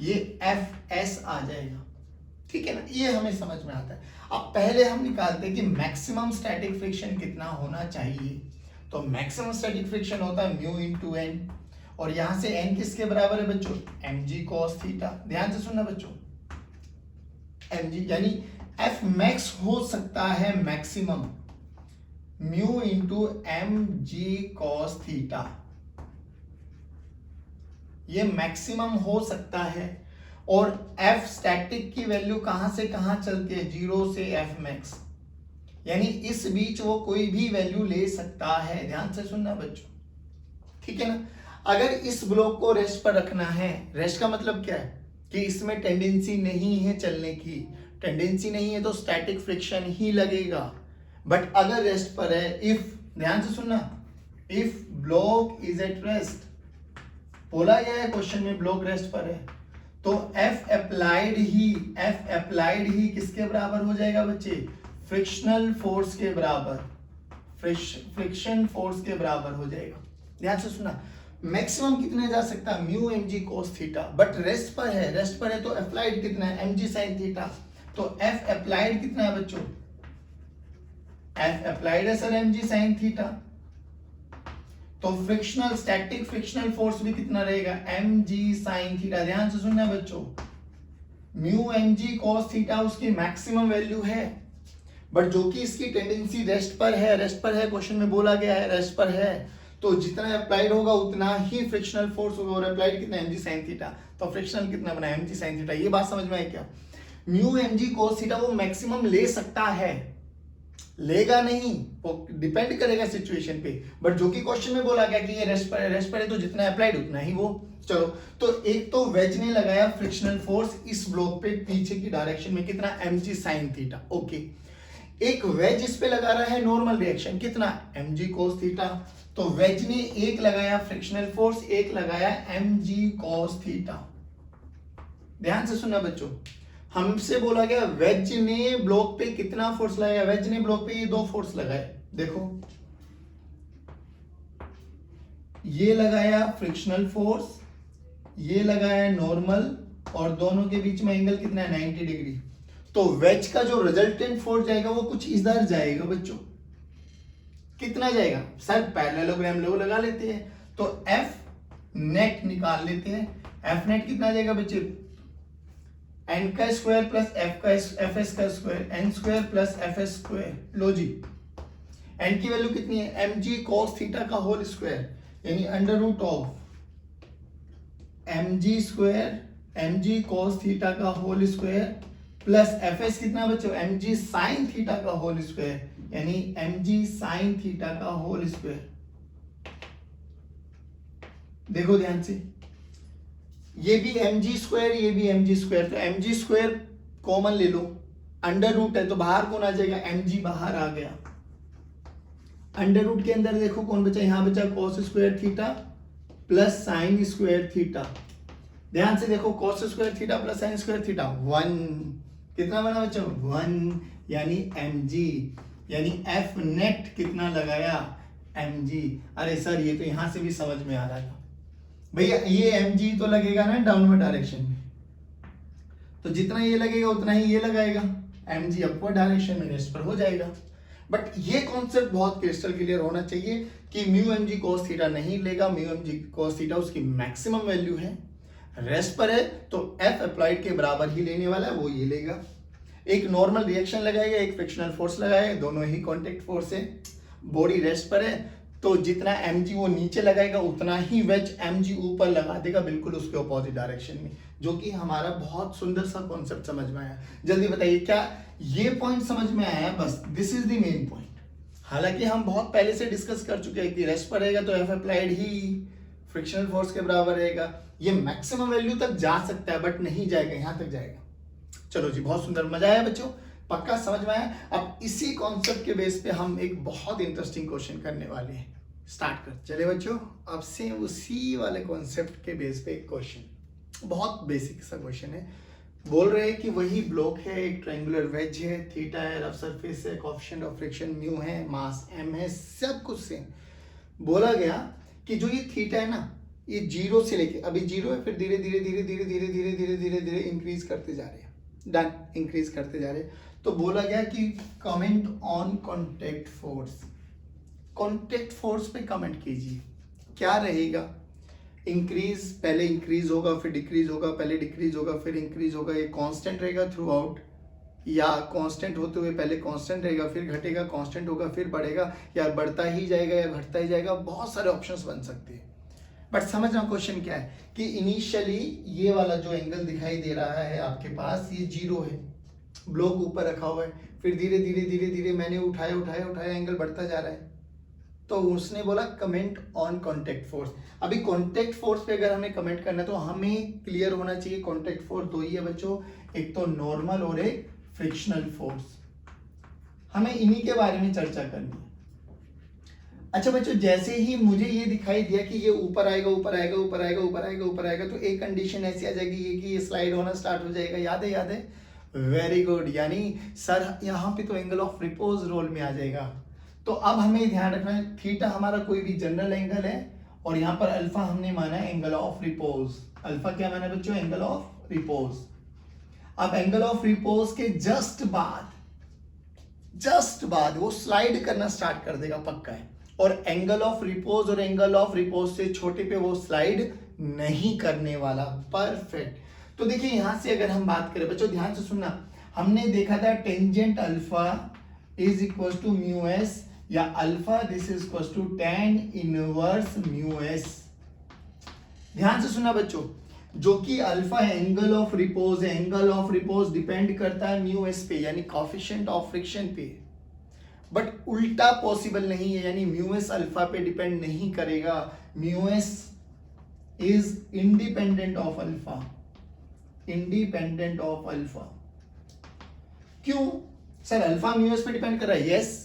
ये एफ एस आ जाएगा, ठीक है ना, ये हमें समझ में आता है। अब पहले हम निकालते हैं कि मैक्सिमम स्टैटिक फ्रिक्शन कितना होना चाहिए। तो मैक्सिमम स्टैटिक फ्रिक्शन होता है म्यू इनटू एन, और यहां से एन किसके बराबर है बच्चों, mg cos थीटा। ध्यान से सुनना बच्चों, mg यानी एफ मैक्स हो सकता है maximum mu into mg cos theta, ये मैक्सिमम हो सकता है। और एफ स्टैटिक की वैल्यू कहां से कहां चलती है, 0 से एफ मैक्स, यानी इस बीच वो कोई भी वैल्यू ले सकता है। ध्यान से सुनना बच्चों, ठीक है ना। अगर इस ब्लॉक को रेस्ट पर रखना है, रेस्ट का मतलब क्या है कि इसमें टेंडेंसी नहीं है चलने की, टेंडेंसी नहीं है तो स्टैटिक फ्रिक्शन ही लगेगा। बट अगर रेस्ट पर है, इफ, ध्यान से सुनना, if block is at rest, बोला गया है क्वेश्चन में ब्लॉक रेस्ट पर है, तो एफ अप्लाइड ही किसके बराबर हो जाएगा बच्चे, फ्रिक्शनल फोर्स के बराबर, फ्रिक्शन फोर्स के बराबर हो जाएगा। ध्यान से सुनना, मैक्सिमम कितने जा सकता है, mu mg cos theta, but rest पर है, रेस्ट पर है तो अप्लाइड कितना है, mg sin थीटा। तो एफ अप्लाइड कितना है बच्चों, एफ अप्लाइड है सर mg sin थीटा, तो फ्रिक्शनल स्टैटिक फ्रिक्शनल फोर्स भी कितना रहेगा, mg sin थीटा। ध्यान से सुनना बच्चों, म्यू mg cos थीटा उसकी मैक्सिमम वैल्यू है, बट जो कि इसकी टेंडेंसी रेस्ट पर है, रेस्ट पर है, क्वेश्चन में बोला गया है रेस्ट पर है, तो जितना अप्लाइड होगा उतना ही फ्रिक्शनल फोर्स होगा। और अप्लाइड कितना, mg sin थीटा, तो फ्रिक्शनल कितना बना, mg sin थीटा। ये बात समझ में आई क्या, म्यू mg cos थीटा वो मैक्सिमम ले सकता है, लेगा नहीं, वो डिपेंड करेगा सिचुएशन पे, बट जो कि क्वेश्चन में बोला गया कि ये रेस्ट पर है, रेस्ट पर है तो जितना अप्लाइड उतना ही वो। चलो, तो एक तो वेज ने लगाया फ्रिक्शनल फोर्स इस ब्लॉक पे पीछे की डायरेक्शन में, कितना, mg sin थीटा, ओके। एक वेज इस पे लगा रहा है नॉर्मल रिएक्शन, कितना, mg cos थीटा। तो वेज ने एक लगाया फ्रिक्शनल फोर्स, एक लगाया mg cos थीटा। ध्यान से सुनना बच्चों, हमसे बोला गया वेज ने ब्लॉक पे कितना फोर्स लगाया, वेज ने ब्लॉक पे ये दो फोर्स लगाए, देखो ये लगाया फ्रिक्शनल फोर्स, ये लगाया नॉर्मल, और दोनों के बीच में एंगल कितना है, 90 डिग्री। तो वेज का जो रिजल्टेंट फोर्स जाएगा वो कुछ इधर जाएगा बच्चों, कितना जाएगा सर, पैरेललोग्राम लोग लगा लेते हैं, तो एफ नेट निकाल लेते हैं। एफ नेट कितना जाएगा बच्चे, एन का स्क्वायर प्लस एफ एस का square, N square plus F S square. लो जी, एन की वैल्यू कितनी है, mg cos थीटा का होल स्क्वायर, यानी under root of mg square mg cos theta का whole square plus F S कितना बच्चों, mg sin थीटा का होल स्क्वायर, यानी mg sin थीटा का होल स्क्वायर। देखो ध्यान से, ये भी mg स्क्वायर, ये भी mg स्क्वायर, तो mg स्क्वायर कॉमन ले लो, अंडर रूट है तो बाहर कौन आ जाएगा, mg बाहर आ गया। अंडर रूट के अंदर देखो कौन बचा, यहां बचा cos square theta plus sin square theta. ध्यान से देखो, cos square theta plus sin square theta 1, कितना बना बच्चों, 1, यानी mg, यानी f नेट कितना लगाया, mg। अरे सर ये तो यहां से भी समझ में आ रहा था भैया, ये mg तो लगेगा ना डाउनवर्ड डायरेक्शन में, तो जितना ये लगेगा उतना ही ये लगाएगा, mg अपवर्ड डायरेक्शन में रेस्ट पर हो जाएगा। बट ये कॉन्सेप्ट बहुत क्रिस्टल क्लियर होना चाहिए कि म्यू mg cos थीटा नहीं लेगा, म्यू mg cos थीटा उसकी मैक्सिमम वैल्यू है, रेस्ट पर है तो f अप्लाइड के बराबर ही लेने वाला है, वो ये लेगा। एक नॉर्मल रिएक्शन लगाएगा, एक फ्रिक्शनल फोर्स लगाएगा, दोनों ही कॉन्टेक्ट फोर्स है, बॉडी रेस्ट पर है तो जितना mg वो नीचे लगाएगा उतना ही वेज mg ऊपर लगा देगा, बिल्कुल उसके ऑपोजिट डायरेक्शन में, जो कि हमारा बहुत सुंदर सा कॉन्सेप्ट समझ में आया। जल्दी बताइए क्या ये पॉइंट समझ में आया, बस this is the main point. हालांकि हम बहुत पहले से डिस्कस कर चुके हैं कि रेस्ट पर रहेगा तो एफ अप्लाइड ही फ्रिक्शनल फोर्स के बराबर रहेगा। ये मैक्सिमम वैल्यू तक जा सकता है बट नहीं जाएगा, यहां तक जाएगा। चलो जी, बहुत सुंदर, मजा आया बच्चों, पक्का समझ में आया। अब इसी कॉन्सेप्ट के बेस पे हम एक बहुत इंटरेस्टिंग क्वेश्चन करने वाले हैं। स्टार्ट कर चले बच्चों, अब से उसी वाले कॉन्सेप्ट के बेस पे एक क्वेश्चन, बहुत बेसिक सा क्वेश्चन है। बोल रहे हैं कि वही ब्लॉक है, एक ट्रायंगुलर वेज है, थीटा है, रफ सरफेस है, कोएफिशिएंट ऑफ फ्रिक्शन म्यू है, मास m है, सब कुछ सेम। बोला गया कि जो ये थीटा है ना, ये जीरो से लेके, अभी जीरो है, फिर धीरे धीरे धीरे धीरे धीरे धीरे धीरे धीरे धीरे इंक्रीज करते जा रहे हैं, डन, इंक्रीज करते जा रहे हैं। तो बोला गया कि comment on contact force, contact force पे कमेंट कीजिए, क्या रहेगा। इंक्रीज, पहले इंक्रीज होगा फिर डिक्रीज होगा, पहले डिक्रीज होगा फिर इंक्रीज होगा, ये कांस्टेंट रहेगा थ्रू आउट, या कांस्टेंट होते हुए पहले कांस्टेंट रहेगा फिर घटेगा, कांस्टेंट होगा फिर बढ़ेगा, या बढ़ता ही जाएगा या घटता ही जाएगा, बहुत सारे ऑप्शंस बन सकते हैं। बट समझना क्वेश्चन क्या है कि इनिशियली ये वाला जो एंगल दिखाई दे रहा है आपके पास, ये जीरो है, ब्लॉक ऊपर रखा हुआ है, फिर धीरे धीरे धीरे धीरे मैंने उठाया उठाया उठाया, एंगल बढ़ता जा रहा है। तो उसने बोला कमेंट ऑन कॉन्टैक्ट फोर्स। अभी कॉन्टैक्ट फोर्स पे अगर हमें कमेंट करना है तो हमें क्लियर होना चाहिए कॉन्टैक्ट फोर्स दो ही है बच्चों, एक तो नॉर्मल और एक फ्रिक्शनल फोर्स। हमें इन्हीं के बारे में चर्चा करनी है। अच्छा बच्चों, जैसे ही मुझे ये दिखाई दिया कि ये ऊपर आएगा ऊपर आएगा ऊपर आएगा ऊपर आएगा ऊपर आएगा, तो एक कंडीशन ऐसी आ जाएगी कि ये स्लाइड होना स्टार्ट हो जाएगा। याद है, याद है, वेरी गुड। यानी सर यहाँ पे तो एंगल ऑफ रिपोज रोल में आ जाएगा। तो अब हमें ध्यान रखना है, थीटा हमारा कोई भी जनरल एंगल है और यहाँ पर अल्फा हमने माना है एंगल ऑफ रिपोज। अल्फा क्या माना बच्चों, एंगल ऑफ रिपोज। अब एंगल ऑफ रिपोज के जस्ट बाद वो स्लाइड करना स्टार्ट कर देगा, पक्का है। और एंगल ऑफ रिपोज और एंगल ऑफ रिपोज से छोटे पे वो स्लाइड नहीं करने वाला, परफेक्ट। तो देखिए यहां से अगर हम बात करें बच्चों, ध्यान से सुनना, हमने देखा था tangent alpha is equal to mu S, या alpha this is equal to tan inverse mu S. ध्यान से सुनना बच्चों, जो कि अल्फा एंगल ऑफ रिपोज है, एंगल ऑफ रिपोज डिपेंड करता है म्यू एस पे, यानी कोएफिशिएंट ऑफ फ्रिक्शन पे। बट उल्टा पॉसिबल नहीं है, यानी म्यू एस अल्फा पे डिपेंड नहीं करेगा। Mu S is independent of alpha, independent of alpha. क्यों सर, अल्फा म्यू एस पे डिपेंड कर रहा है, यस,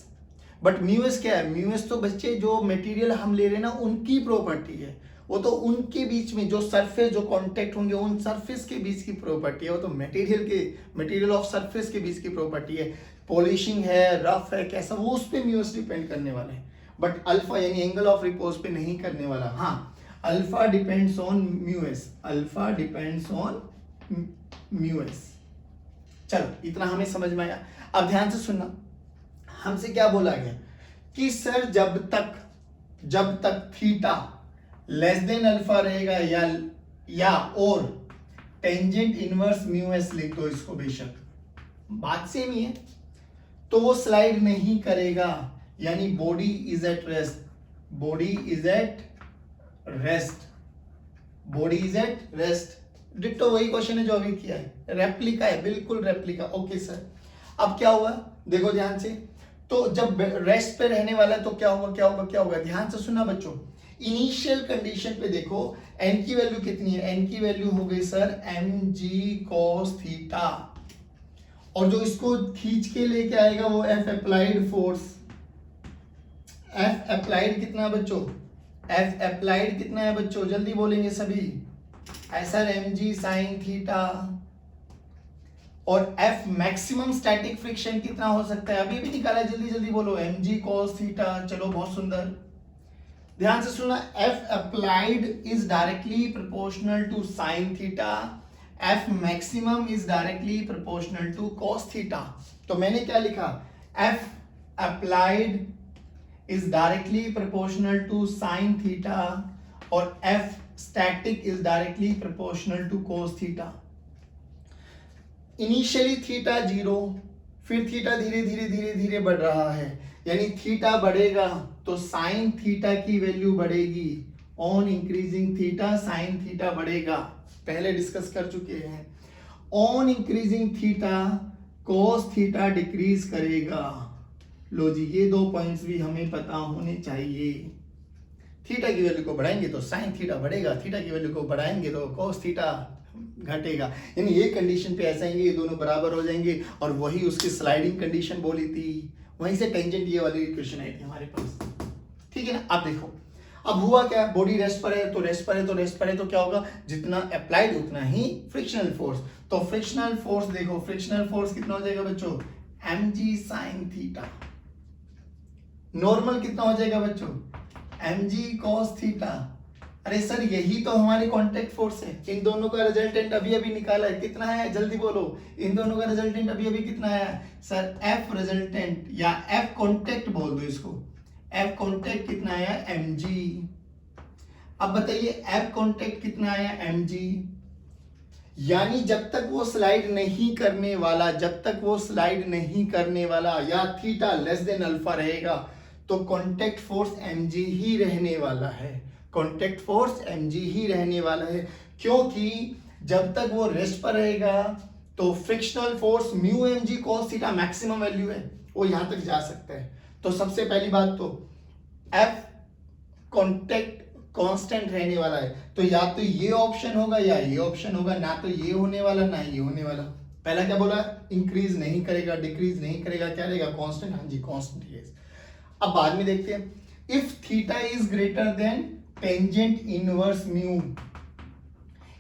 बट म्यू एस क्या है, म्यू एस तो बच्चे जो मटेरियल हम ले रहे हैं ना उनकी प्रॉपर्टी है, वो तो उनके बीच में जो सरफेस, जो कांटेक्ट होंगे उन सरफेस के बीच की प्रॉपर्टी है, वो तो मटेरियल ऑफ सरफेस के बीच की प्रॉपर्टी है। पॉलिशिंग है, रफ है, कैसा, वो उस पे म्यू एस डिपेंड करने वाला है, बट अल्फा यानी एंगल ऑफ रिपोज पे नहीं करने वाला। हाँ, alpha depends on mu S, alpha depends on mu S. चलो इतना हमें समझ में आया। अब ध्यान से सुनना, हमसे क्या बोला गया कि सर जब तक थीटा लेस देन अल्फा रहेगा या और टेंजेंट इनवर्स म्यू एस लिख दो इसको, बेशक बात सेम ही है, तो वो स्लाइड नहीं करेगा, यानी body is at rest, body is at rest, body is at rest. Ditto वही क्वेश्चन है जो अभी किया है, रेप्लिका है, बिल्कुल रेप्लिका। ओके सर, अब क्या हुआ देखो ध्यान से, तो जब रेस्ट पे रहने वाला है तो क्या होगा क्या होगा क्या होगा, ध्यान से सुना बच्चों। इनिशियल कंडीशन पे देखो n की वैल्यू कितनी है, n की वैल्यू हो गई सर mg cos थीटा, और जो इसको खींच के लेके आएगा वो F applied force. F applied कितना है बच्चों, F अप्लाइड कितना है बच्चों, जल्दी बोलेंगे सभी, सर mg sin थीटा। और F मैक्सिमम स्टैटिक फ्रिक्शन कितना हो सकता है, अभी भी निकाला, जल्दी जल्दी बोलो, mg cos थीटा। चलो बहुत सुंदर, ध्यान से सुना, F applied is directly proportional to sin theta, F maximum is directly proportional to cos theta. तो मैंने क्या लिखा, F applied is directly proportional to sin theta और F static is directly proportional to cos theta. Initially theta zero, फिर थीटा धीरे धीरे धीरे धीरे बढ़ रहा है, यानी थीटा बढ़ेगा तो साइन थीटा की वैल्यू बढ़ेगी, on increasing theta sine theta बढ़ेगा, पहले डिस्कस कर चुके हैं। On increasing theta cos theta decrease करेगा। लो जी, ये दो पॉइंट्स भी हमें पता होने चाहिए। थीटा की वैल्यू को बढ़ाएंगे तो साइन थीटा बढ़ेगा, थीटा की वैल्यू को बढ़ाएंगे तो कॉस थीटा घटेगा। यानी ये कंडीशन पे ऐसा आएंगे, ये दोनों बराबर हो जाएंगे, और वही उसकी स्लाइडिंग कंडीशन बोली थी, वहीं से टेंजेंट ये वाली इक्वेशन आई थी हमारे पास। ठीक है ना। अब देखो अब हुआ क्या, बॉडी रेस्ट पर है तो रेस्ट पर है तो रेस्ट पर है तो क्या होगा, जितना अप्लाइड उतना ही फ्रिक्शनल फोर्स। तो फ्रिक्शनल फोर्स देखो, फ्रिक्शनल फोर्स कितना हो जाएगा बच्चों, mg sin थीटा। नॉर्मल कितना हो जाएगा बच्चों, mg cos थीटा। अरे सर यही तो हमारी कांटेक्ट फोर्स है। इन दोनों का रिजल्टेंट अभी अभी निकाला है, कितना है जल्दी बोलो, इन दोनों का रिजल्टेंट अभी अभी कितना है सर, f रिजल्टेंट या f कांटेक्ट बोल दो इसको, f कांटेक्ट कितना आया mg। अब बताइए f कांटेक्ट कितना आया mg, यानी जब तक वो स्लाइड नहीं करने वाला, जब तक वो स्लाइड नहीं करने वाला या थीटा लेस देन अल्फा रहेगा तो कांटेक्ट फोर्स mg ही रहने वाला है, कांटेक्ट फोर्स mg ही रहने वाला है। क्योंकि जब तक वो रेस्ट पर रहेगा तो frictional force mu mg cos theta maximum value है, वो यहां तक जा सकता है। तो सबसे पहली बात तो F कांटेक्ट कांस्टेंट रहने वाला है, तो या तो ये ऑप्शन होगा या ये ऑप्शन होगा, ना तो ये होने वाला ना ये होने वाला। पहला क्या बोला, इंक्रीज नहीं करेगा, डिक्रीज नहीं करेगा, क्या रहेगा कांस्टेंट, हाँ जी कांस्टेंट ही है। अब बाद में देखते हैं, if theta is greater than tangent inverse mu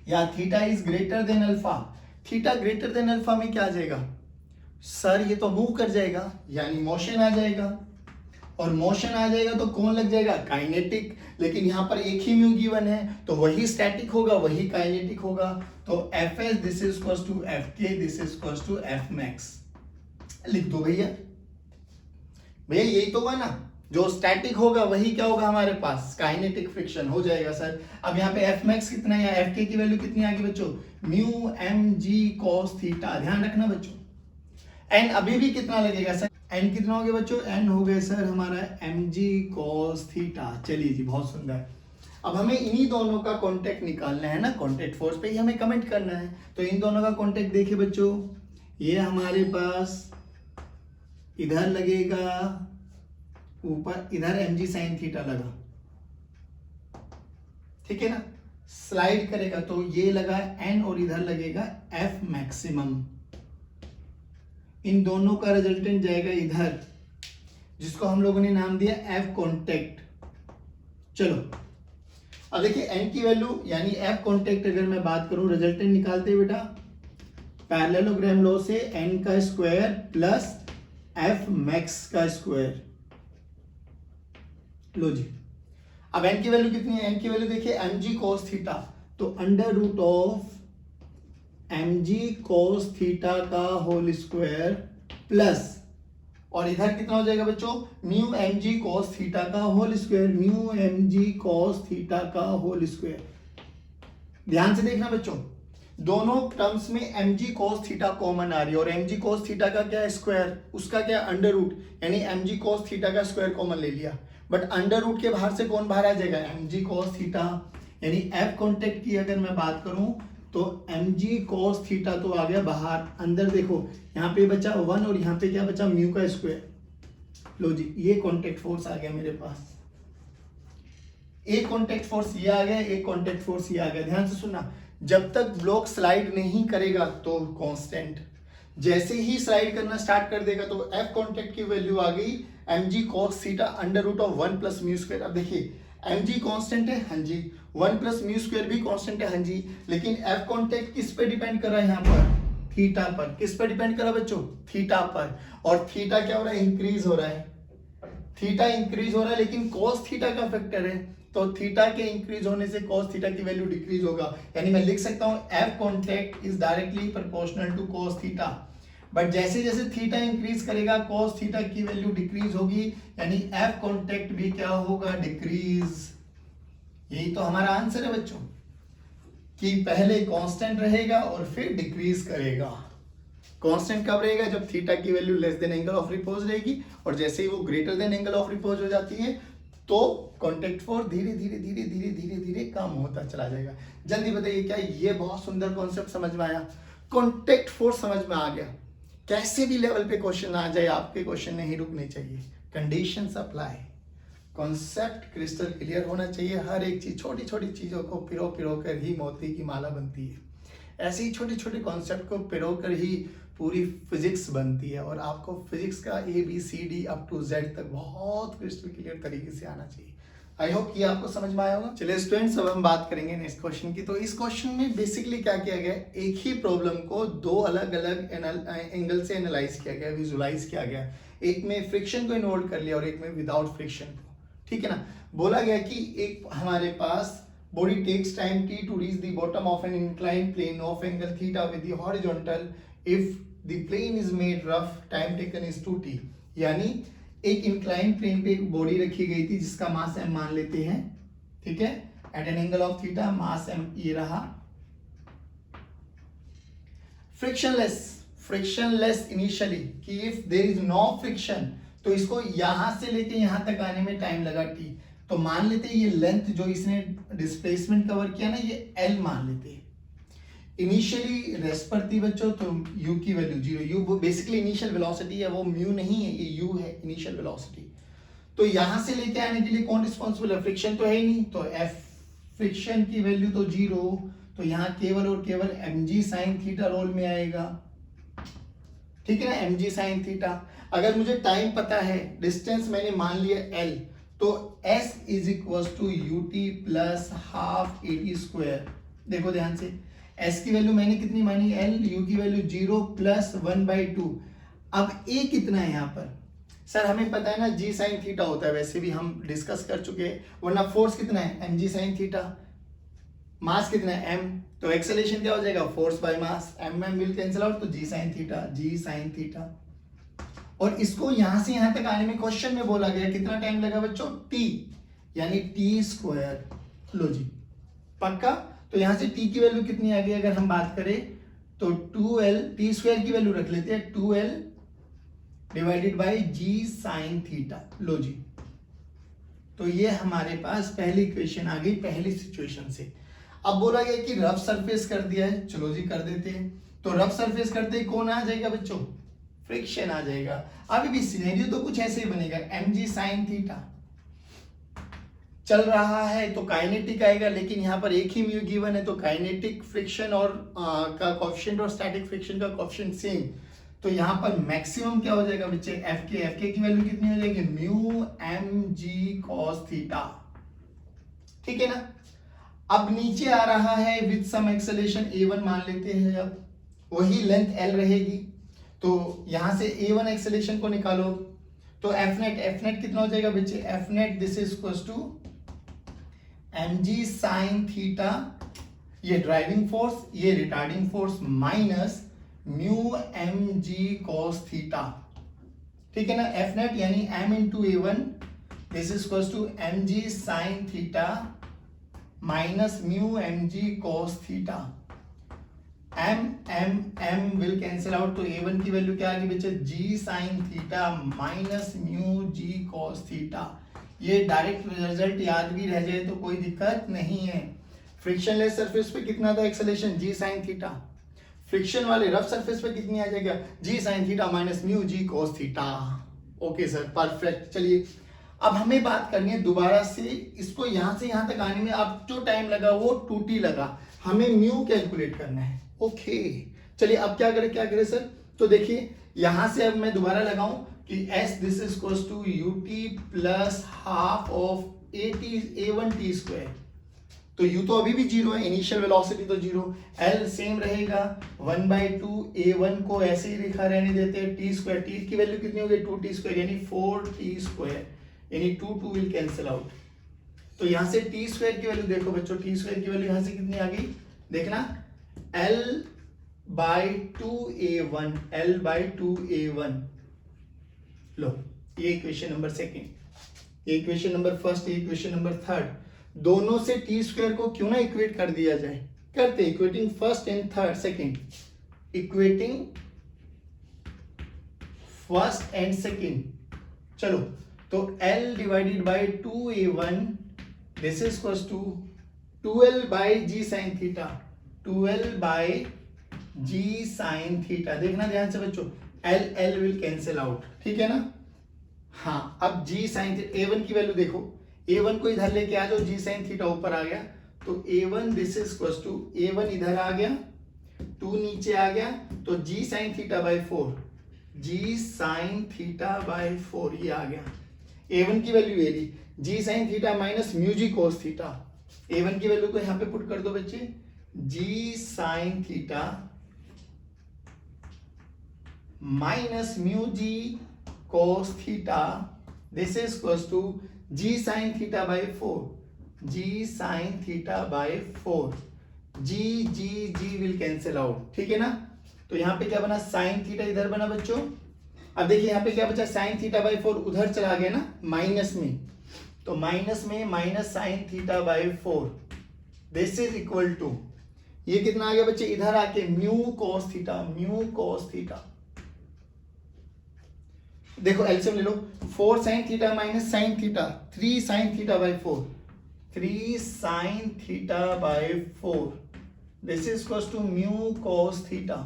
या theta is greater than alpha, theta greater than alpha में क्या आ जाएगा सर, ये तो मूव कर जाएगा यानी मोशन आ जाएगा, और मोशन आ जाएगा तो कौन लग जाएगा, काइनेटिक। लेकिन यहां पर एक ही म्यू गिवन है तो वही स्टैटिक होगा वही काइनेटिक होगा। तो Fs this is equals to Fk this is equals to Fmax। लिख दो भैया, भैया यही तो हुआ ना, जो स्टैटिक होगा वही क्या होगा हमारे पास, काइनेटिक फ्रिक्शन हो जाएगा सर। अब यहाँ पे Fmax कितना है, Fk की वैल्यू कितनी आ गई बच्चों, म्यू mg cos थीटा। ध्यान रखना बच्चों, n अभी भी कितना लगेगा सर, n कितना हो गया बच्चों, n हो गया सर हमारा mg cos थीटा। चलिए जी बहुत सुंदर। अब हमें इन्हीं दोनों का कांटेक्ट निकालना है ना, कांटेक्ट फोर्स पे ही हमें कमेंट करना है। तो इन दोनों का कांटेक्ट देखिए बच्चों, ये हमारे पास इधर लगेगा ऊपर, इधर mg sin थीटा लगा, ठीक है ना, स्लाइड करेगा तो ये लगा n और इधर लगेगा F मैक्सिमम। इन दोनों का रिजल्टेंट जाएगा इधर, जिसको हम लोगों ने नाम दिया F कांटेक्ट। चलो अब देखिए n की वैल्यू यानी F कांटेक्ट अगर मैं बात करूं, रिजल्टेंट निकालते हैं बेटा पैरेललोग्राम लॉ से, n का स्क्वायर प्लस F मैक्स का स्क्वायर। लो जी, अब n की वैल्यू कितनी है, n की वैल्यू देखिए mg cos थीटा, तो under root of mg cos theta का होल स्क्वायर प्लस, और इधर कितना हो जाएगा बच्चों, म्यू mg cos थीटा का whole square, mu mg cos theta का होल स्क्वायर। ध्यान से देखना बच्चों, दोनों टर्म्स में mg cos थीटा कॉमन आ रही है, और mg cos थीटा का क्या है स्क्वायर, उसका क्या अंडर रूट, यानी mg cos थीटा का स्क्वायर कॉमन ले लिया। बट अंडर रूट के बाहर से कौन बाहर आ जाएगा, mg cos थीटा। यानी F कांटेक्ट की अगर मैं बात करूं तो mg cos थीटा तो आ गया बाहर, अंदर देखो यहाँ पे बचा 1 और यहाँ पे क्या बचा, म्यू का स्क्वायर। लो जी, ये कांटेक्ट फोर्स आ गया मेरे पास, एक कांटेक्ट फोर्स ये आ गया, एक कांटेक्ट फोर्स ये आ गया। ध्यान से सुनना, जब तक ब्लॉक स्लाइड नहीं करेगा तो कांस्टेंट, जैसे ही स्लाइड करना स्टार्ट कर देगा तो F कांटेक्ट की वैल्यू आ गई mg cos theta under root of 1 plus mu square. अब देखिए mg कांस्टेंट है, हाँ जी, 1 प्लस म्यू स्क्वायर भी कांस्टेंट है, हाँ जी, लेकिन F कांटेक्ट किस पे डिपेंड कर रहा है, यहाँ पर थीटा पर। किस पे डिपेंड कर रहा है बच्चों, थीटा पर। और थीटा क्या हो रहा है, इंक्रीज हो रहा है, थीटा इंक्रीज हो रहा है, लेकिन cos थीटा का फैक्टर है, तो थीटा के इंक्रीज होने से cos थीटा की वैल्यू डिक्रीज होगा। यानी मैं लिख सकता हूं F contact is directly proportional to cos theta. But जैसे जैसे थीटा इंक्रीज करेगा cos थीटा की वैल्यू डिक्रीज होगी, यानी F कांटेक्ट भी क्या होगा, डिक्रीज। यही तो हमारा आंसर है बच्चों, कि पहले कांस्टेंट रहेगा और फिर डिक्रीज करेगा। कांस्टेंट कब रहेगा, जब थीटा की value less than angle of repose रहेगी, और जैसे ही वो greater than angle of repose हो जाती है तो कांटेक्ट फोर्स धीरे धीरे धीरे धीरे धीरे धीरे कम होता चला जाएगा। जल्दी बताइए, क्या ये बहुत सुंदर कॉन्सेप्ट समझ में आया, कांटेक्ट फोर्स समझ में आ गया। कैसे भी लेवल पे क्वेश्चन आ जाए, आपके क्वेश्चन नहीं रुकने चाहिए, conditions apply. Concept crystal clear होना चाहिए। हर एक चीज, छोटी छोटी चीजों को पिरो पिरो कर ही मोती की माला बनती है। ऐसे ही छोटे छोटे कॉन्सेप्ट को पिरो कर ही पूरी फिजिक्स बनती है। और आपको फिजिक्स का ABCD अप टू Z तक बहुत क्रिस्टल क्लियर तरीके से आना चाहिए। आई होप ये आपको समझ में आया होगा। चलिए स्टूडेंट्स, अब हम बात करेंगे नेक्स्ट क्वेश्चन की। तो इस क्वेश्चन में बेसिकली क्या किया गया, एक ही प्रॉब्लम को दो अलग अलग एंगल से एनालाइज किया गया, विजुलाइज किया गया। एक में फ्रिक्शन को इन्वॉल्व कर लिया और एक में विदाउट फ्रिक्शन को, ठीक है ना। बोला गया कि एक हमारे पास body takes time t to reach the bottom of an inclined plane of angle theta with the horizontal. If the plane is made rough, time taken is 2t. यानी एक इंक्लाइन प्लेन पे एक बॉडी रखी गई थी जिसका मास m मान लेते हैं, ठीक है, at an angle of theta, mass m ये रहा। फ्रिक्शनलेस इनिशियली, कि if there is no friction, तो इसको यहां से लेके यहां तक आने में टाइम लगा t। तो मान लेते हैं ये लेंथ जो इसने डिस्प्लेसमेंट कवर किया ना, ये L मान लेते हैं। इनिशियली रेस्ट पर थी बच्चों, तो u की value 0। u basically initial velocity है, वो म्यू नहीं है, ये u है इनिशियल वेलोसिटी। तो यहां से लेके आने के लिए कौन रिस्पॉन्सिबल है, फ्रिक्शन तो है ही नहीं, तो F फ्रिक्शन की वैल्यू तो 0। तो यहाँ केवल और केवल mg sin थीटा रोल में आएगा, ठीक है ना, mg sin थीटा। अगर मुझे टाइम पता है, डिस्टेंस मैंने मान लिया L, तो S is equal to UT plus half AT square. देखो ध्यान से, S की वैल्यू मैंने कितनी मानी L, U की वैल्यू 0 प्लस 1/2। अब A कितना है यहाँ पर, सर हमें पता है ना G साइन थीटा होता है, वैसे भी हम डिस्कस कर चुके हैं। वरना फोर्स कितना है mg साइन थीटा, मास कितना है m, तो एक्सेलरेशन क्या हो जाएगा, force by mass, m will cancel out, तो G साइन थीटा। और इसको यहां से यहां तक आने में क्वेश्चन में बोला गया कितना टाइम लगा बच्चों, t, यानी t स्क्वायर। लो जी पक्का। तो यहां से t की वैल्यू कितनी आ गई, अगर हम बात करें तो 2l, t स्क्वायर की वैल्यू रख लेते हैं 2l divided by g sine theta. लो जी, तो ये हमारे पास पहली इक्वेशन आ गई पहली सिचुएशन से। अब बोला गया कि रफ सरफेस कर दिया है, चलो जी कर देते हैं। तो रफ सरफेस करते ही कौन आ जाएगा बच्चों, फ्रिक्शन आ जाएगा। अभी भी सिनेरियो तो कुछ ऐसे ही बनेगा, mg sin थीटा चल रहा है तो काइनेटिक आएगा, लेकिन यहाँ पर एक ही म्यू गिवन है, तो काइनेटिक फ्रिक्शन और का कोएफिशिएंट और स्टैटिक फ्रिक्शन का कोएफिशिएंट सेम। तो यहाँ पर मैक्सिमम क्या हो जाएगा बच्चे, एफ के की वैल्यू कितनी हो जाएगी, म्यू mg cos थीटा, ठीक है ना। अब नीचे आ रहा है विद सम एक्सेलरेशन a1 मान लेते हैं, अब वही लेंथ l रहेगी, तो यहां से a1 एक्सेलरेशन को निकालो, तो Fnet कितना हो जाएगा बच्चे, Fnet this is equal to mg sin theta, ये ड्राइविंग फोर्स, ये retarding force, minus mu mg cos theta, ठीक है ना। Fnet यानी m into a1 this is equal to mg sin theta minus mu mg cos theta. m will cancel out, तो a1 की वैल्यू क्या आ गई बच्चे, g sin theta minus mu g cos theta. ये डायरेक्ट रिजल्ट याद भी रह जाए तो कोई दिक्कत नहीं है। फ्रिक्शनलेस सरफेस पे कितना था acceleration, g sin theta. Friction वाले रफ सरफेस पे कितनी आ जाएगा, g sin theta minus mu g cos theta. Okay sir, perfect. चलिए अब हमें बात करनी है दोबारा से, इसको यहां से यहां तक आने में अब जो टाइम लगा वो 2t लगा, हमें म्यू कैलकुलेट करना है। ओके चलिए अब क्या करें सर, तो देखिए यहां से अब मैं दोबारा लगाऊं कि s this is equals to ut plus half of a1 t square. तो u तो अभी भी 0 है, इनिशियल वेलोसिटी तो 0, l सेम रहेगा 1/2, a1 को ऐसे ही लिखा रहने देते हैं, t स्क्वायर, t की वैल्यू कितनी होगी 2t स्क्वायर यानी 4t स्क्वायर, यानी 2 विल कैंसिल आउट। तो यहां से t स्क्वायर की वैल्यू देखो बच्चों, t स्क्वायर की वैल्यू यहां से कितनी आ गई, देखना L/2a1, L/2a1। लो ये इक्वेशन नंबर सेकंड, ये इक्वेशन नंबर फर्स्ट, ये इक्वेशन नंबर थर्ड, दोनों से टी स्क्वायर को क्यों ना इक्वेट कर दिया जाए, करते equating first and third, second, equating first and second. चलो तो L divided by 2a1 this is equals to 2L by g sin theta, 2L by g sin theta. देखना ध्यान से बच्चों, L विल कैंसिल आउट, ठीक है ना। हाँ, अब जी साइन A1 की वैल्यू देखो, A1 को इधर लेके आ जाओ, जी साइन थीटा ऊपर आ गया, तो A1 this is equal to A1 इधर आ गया, 2 नीचे आ गया, तो G sine theta by 4, G sine theta by 4 ये आ गया। A1 की वैल्यू ये ली, G sine theta minus mu G cos theta. A1 की वैल्यू को यहां पे पुट कर दो बच्चे, G sine theta minus mu G cos theta, this is equals to g sin theta by 4, g sin theta by 4, g will cancel out, ठीक है ना। तो यहाँ पे क्या बना, sin थीटा इधर बना बच्चों। अब देखिए यहाँ पे क्या बचा, sin थीटा बाई 4 उधर चला गया ना माइनस में, तो माइनस में minus sin theta by 4, this is equal to ये कितना आ गया बच्चे, इधर आके mu cos theta, mu cos theta. देखो एलसीएम ले लो, 4 sine theta minus sine theta, 3 sine theta by 4, 3 sine theta by 4, this is equals to mu cos theta.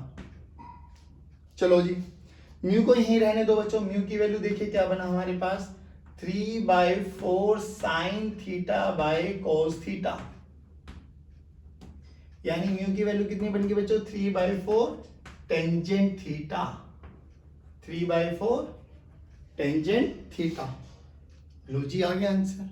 चलो जी, म्यू को यहीं रहने दो बच्चों, म्यू की वैल्यू देखिए क्या बना हमारे पास, 3/4 sign theta by cos theta, यानी म्यू की वैल्यू कितनी बन गई बच्चों, 3/4 टेंजेंट थीटा, 3/4 टेंजेंट थीटा। लो जी आ गया आंसर।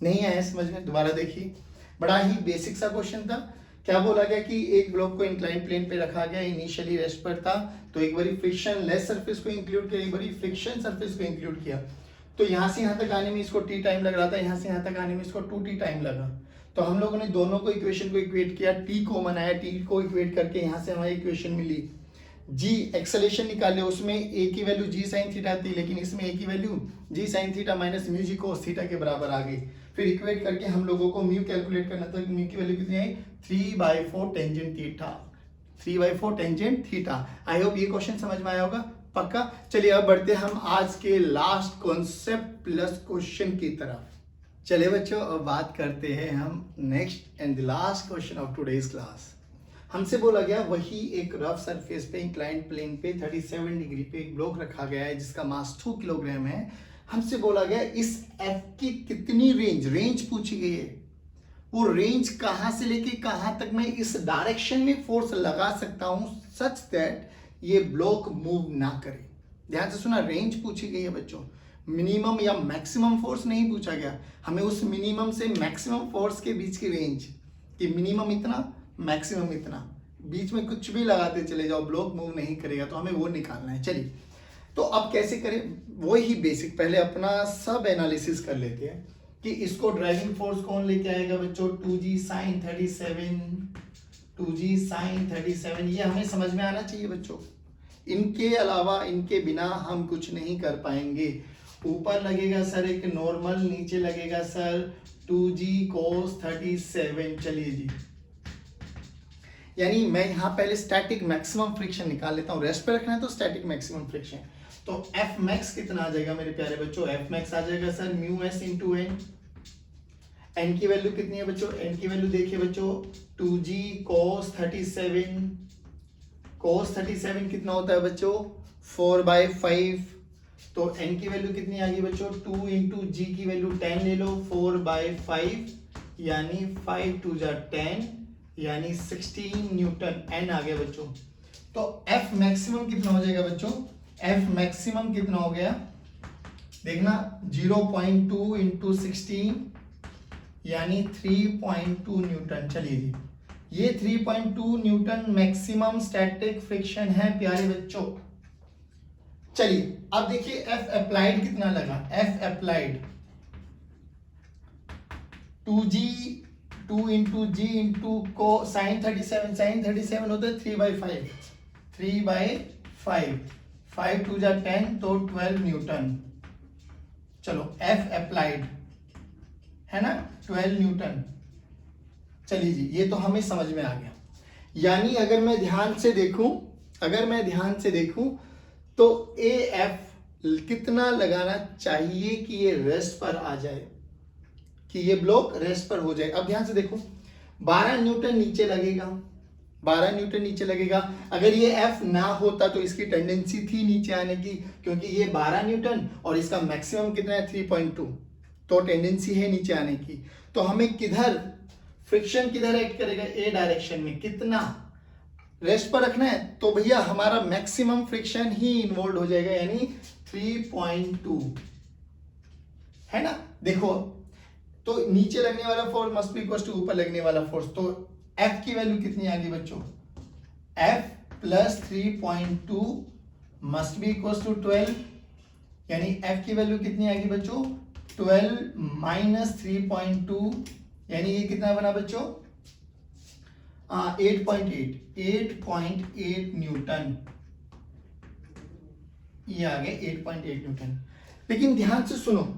नहीं आया समझ में, दोबारा देखिए, बड़ा ही बेसिक सा क्वेश्चन था। क्या बोला गया कि एक ब्लॉक को इंक्लाइन प्लेन पे रखा गया, इनिशियली रेस्ट पर था, तो एक बारी फ्रिक्शन लेस सरफेस को इंक्लूड किया, एक बारी फ्रिक्शन सरफेस को इंक्लूड किया, तो यहाँ से यहाँ तक आने में इसको t टाइम लग रहा था, यहाँ से यहाँ तक आने में इसको 2t टाइम लगा। तो हम लोगों ने दोनों को इक्वेशन को इक्वेट किया, t को बनाया, t को इक्वेट करके यहाँ से हमारी इक्वेशन मिली, जी एक्सेलेरेशन निकाले, उसमें a की वैल्यू जी साइन थीटा थी, लेकिन इसमें a की वैल्यू जी sine theta minus mu G cos theta के बराबर आ गई। फिर इक्वेट करके हम लोगों को म्यू कैलकुलेट करना था, म्यू की वैल्यू कितनी आई, 3/4 tangent theta, 3/4 tangent theta. I hope ये क्वेश्चन समझ में आया होगा पक्का। चलिए अब बढ़ते हम आज के लास्ट कॉन्सेप्ट प्लस क्वेश्चन की तरफ। चलिए बच्चों अब बात करते हैं हम next and the last question of today's class. हमसे बोला गया वही एक रफ सरफेस पे इंक्लाइंड प्लेन पे 37 डिग्री पे एक ब्लॉक रखा गया है जिसका मास 2 किलोग्राम है। हमसे बोला गया इस एफ की कितनी रेंज पूछी गई है, वो रेंज कहां से लेके कहां तक मैं इस डायरेक्शन में फोर्स लगा सकता हूं सच दैट ये ब्लॉक मूव ना करे। ध्यान से सुना, रेंज पूछी गई है बच्चों, मिनिमम या मैक्सिमम फोर्स नहीं पूछा गया। हमें उस मिनिमम से मैक्सिमम फोर्स के बीच की रेंज, कि मिनिमम इतना मैक्सिमम इतना, बीच में कुछ भी लगाते चले जाओ ब्लॉक मूव नहीं करेगा, तो हमें वो निकालना है। चलिए तो अब कैसे करें, वो ही बेसिक पहले अपना सब एनालिसिस कर लेते हैं कि इसको ड्राइविंग फोर्स कौन लेके आएगा बच्चों, 2g sin 37, 2g sin 37, ये हमें समझ में आना चाहिए बच्चों। इनके अलावा इनके बिना हम कुछ नहीं कर पाएंगे। ऊपर लगेगा सर एक नॉर्मल, नीचे लगेगा सर 2g cos 37। चलिए जी, यानी मैं यहाँ पहले स्टैटिक मैक्सिमम फ्रिक्शन निकाल लेता हूँ, रेस्ट पे रखना है तो स्टैटिक मैक्सिमम फ्रिक्शन। तो एफ मैक्स कितना आ जाएगा मेरे प्यारे बच्चों, एफ मैक्स आ जाएगा sir mu S into N. N की वैल्यू कितनी है बच्चों, एन की वैल्यू देखिए बच्चों 2g cos 37, cos 37 कितना होता है बच्चों 4/5, तो एन की वैल्यू कितनी आ गई बच्चों 2 इंटू जी की वैल्यू 10 ले लो, 4/5 यानी 5 2 10 यानी 16 न्यूटन एन आ गया बच्चों। तो एफ मैक्सिमम कितना हो जाएगा बच्चों, एफ मैक्सिमम कितना हो गया देखना 0.2 इंटू 16 यानी 3.2 न्यूटन। चलिए जी, ये 3.2 न्यूटन मैक्सिमम स्टैटिक फ्रिक्शन है प्यारे बच्चों। चलिए अब देखिए एफ अप्लाइड कितना लगा, एफ अप्लाइड 2 इंटू जी इंटू को साइन 37 होता है 3/5, 3/5, 5 2 10 तो 12 न्यूटन। चलो एफ अप्लाइड है ना 12 न्यूटन। चलिए जी, ये तो हमें समझ में आ गया। यानी अगर मैं ध्यान से देखूं तो ए एफ कितना लगाना चाहिए कि ये रेस्ट पर आ जाए, कि ये ब्लॉक रेस्ट पर हो जाए। अब ध्यान से देखो 12 न्यूटन नीचे लगेगा, 12 न्यूटन नीचे लगेगा। अगर ये F ना होता तो इसकी टेंडेंसी थी नीचे आने की, क्योंकि ये 12 न्यूटन और इसका मैक्सिमम कितना है 3.2, तो टेंडेंसी है नीचे आने की। तो हमें किधर फ्रिक्शन किधर एक्ट करेगा, ए डायरेक्शन में, कितना रेस्ट पर रखना है, तो भैया हमारा मैक्सिमम फ्रिक्शन ही इन्वॉल्व हो जाएगा, यानी 3.2 है ना। देखो तो नीचे लगने वाला force must be equal to ऊपर लगने वाला फोर्स, तो F की वैल्यू कितनी आ गई बच्चों, F plus 3.2 must be equal to 12, यानी F की वैल्यू कितनी आ गई बच्चों 12 माइनस 3.2, यानी ये कितना बना बच्चों 8.8 न्यूटन, ये आ गए 8.8 न्यूटन। लेकिन ध्यान से सुनो,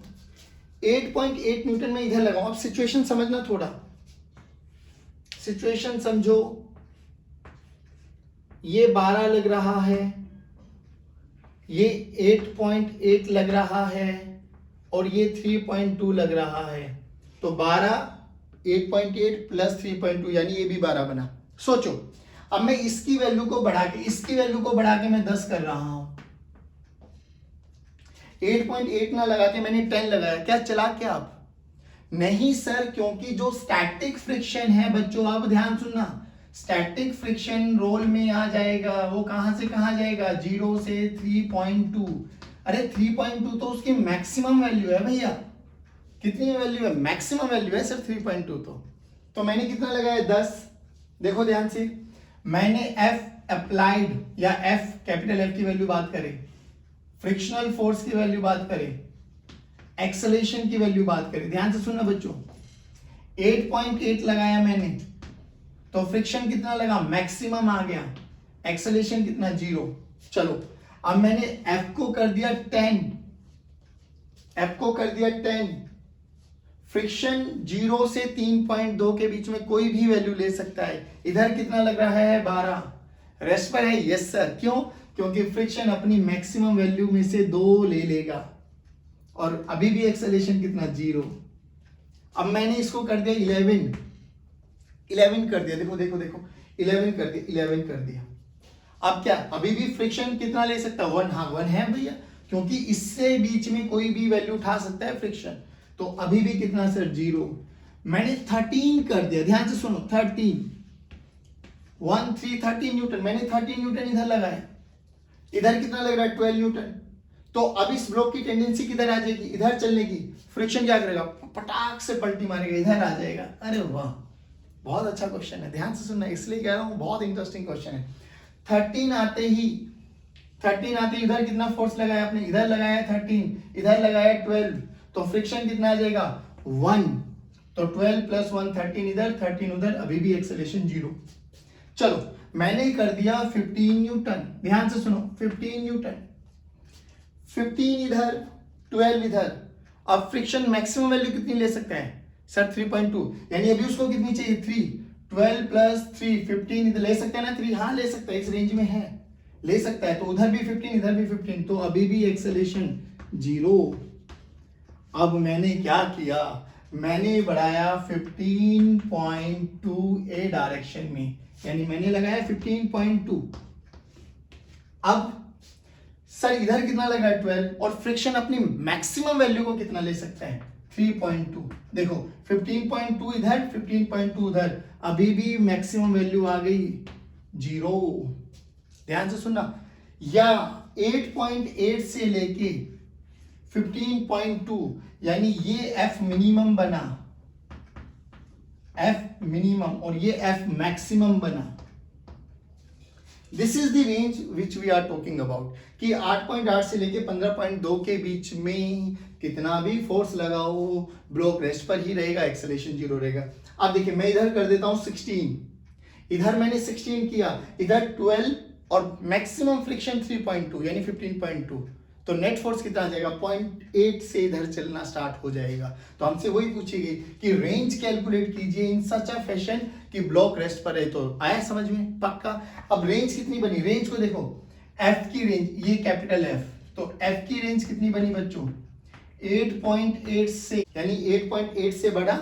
8.8 न्यूटन में इधर लगाओ, अब सिचुएशन समझना, थोड़ा सिचुएशन समझो। ये 12 लग रहा है, ये 8.8 लग रहा है और ये 3.2 लग रहा है, तो 12 8.8 प्लस 3.2 यानी ये भी 12 बना। सोचो अब मैं इसकी वैल्यू को बढ़ा के, इसकी वैल्यू को बढ़ा के मैं 10 कर रहा हूं, 8.8 ना लगा के मैंने 10 लगाया, क्या चला क्या आप? नहीं सर, क्योंकि जो स्टैटिक फ्रिक्शन है बच्चों, आप ध्यान सुनना, स्टैटिक फ्रिक्शन रोल में आ जाएगा, वो कहां से कहां जाएगा 0 से 3.2। अरे 3.2 तो उसकी मैक्सिमम वैल्यू है भैया, कितनी वैल्यू है, मैक्सिमम वैल्यू है सर 3.2, तो मैंने कितना लगाया 10। देखो ध्यान से, मैंने F अप्लाइड या F कैपिटल F की वैल्यू बात करें, फ्रिक्शनल फोर्स की वैल्यू बात करें, एक्सेलरेशन की वैल्यू बात करें, ध्यान से सुनना बच्चों, 8.8 लगाया मैंने तो फ्रिक्शन कितना लगा, मैक्सिमम आ गया, एक्सेलरेशन कितना 0। चलो अब मैंने F को कर दिया 10, F को कर दिया 10, फ्रिक्शन 0 से 3.2 के बीच में कोई भी वैल्यू ले सकता है, इधर कितना लग रहा है 12, रेस्ट पर है, यस सर, क्यों, क्योंकि फ्रिक्शन अपनी मैक्सिमम वैल्यू में से 2 ले लेगा और अभी भी एक्सेलरेशन कितना 0। अब मैंने इसको कर दिया 11 कर दिया, देखो देखो देखो 11 कर दिया, 11 कर दिया। अब क्या, अभी भी फ्रिक्शन कितना ले सकता है 1, हाँ 1 है भैया, क्योंकि इससे बीच में कोई भी वैल्यू उठा सकता है फ्रिक्शन, तो अभी भी कितना सर 0। मैंने 13 कर दिया, ध्यान से सुनो, 13 13 न्यूटन, मैंने 13 न्यूटन इधर लगाया, इधर कितना लग रहा है 12 न्यूटन, तो अब इस ब्लॉक की टेंडेंसी किधर आ जाएगी, इधर चलने की, फ्रिक्शन क्या करेगा, पटाख से पलटी मारेगा, इधर आ जाएगा। अरे वाह, बहुत अच्छा क्वेश्चन है, ध्यान से सुनना, इसलिए कह रहा हूं बहुत इंटरेस्टिंग क्वेश्चन है। 13 आते ही इधर कितना फोर्स लगाया आपने, इधर लगाया 13, इधर लगाया 12, तो फ्रिक्शन कितना आ जाएगा 1, तो 12 प्लस 1 13 इधर 13 उधर, अभी भी एक्सेलरेशन 0। चलो मैंने कर दिया 15 न्यूटन, ध्यान से सुनो, 15 न्यूटन, 15 इधर 12 इधर, अब फ्रिक्शन मैक्सिमम वैल्यू कितनी ले सकता है सर 3.2, यानी अभी उसको कितनी चाहिए 3, 12 प्लस 3 15 इधर ले सकता है ना 3, हाँ ले सकता है, इस रेंज में है, ले सकता है, तो उधर भी 15 इधर भी 15, तो अभी भी एक्सेलरेशन 0। अब मैंने क्या किया, मैंने बढ़ाया 15.2 ए डायरेक्शन में, यानी मैंने लगाया 15.2। अब सर इधर कितना लगा है 12, और फ्रिक्शन अपनी मैक्सिमम वैल्यू को कितना ले सकता है 3.2। देखो 15.2 इधर 15.2 उधर, अभी भी मैक्सिमम वैल्यू आ गई 0। ध्यान से सुनना, या 8.8 से लेके 15.2, यानी ये F मिनिमम बना, F मिनिमम, और ये F मैक्सिमम बना। This is the range which we are talking about, कि 8.8 से लेके 15.2 के बीच में कितना भी फोर्स लगाओ, ब्लॉक रेस्ट पर ही रहेगा, एक्सेलरेशन 0 रहेगा। अब देखिए मैं इधर कर देता हूं 16, इधर मैंने 16 किया, इधर 12 और मैक्सिमम फ्रिक्शन 3.2 यानी 15.2, तो नेट फोर्स कितना आ जाएगा 0.8 से इधर चलना स्टार्ट हो जाएगा। तो हमसे वही पूछेगी कि रेंज कैलकुलेट कीजिए इन सच अ फैशन कि ब्लॉक रेस्ट पर है, तो आया समझ में पक्का। अब रेंज कितनी बनी, रेंज को देखो, F की रेंज, ये कैपिटल F, तो F की रेंज कितनी बनी बच्चों 8.8 से, यानी 8.8 से बड़ा,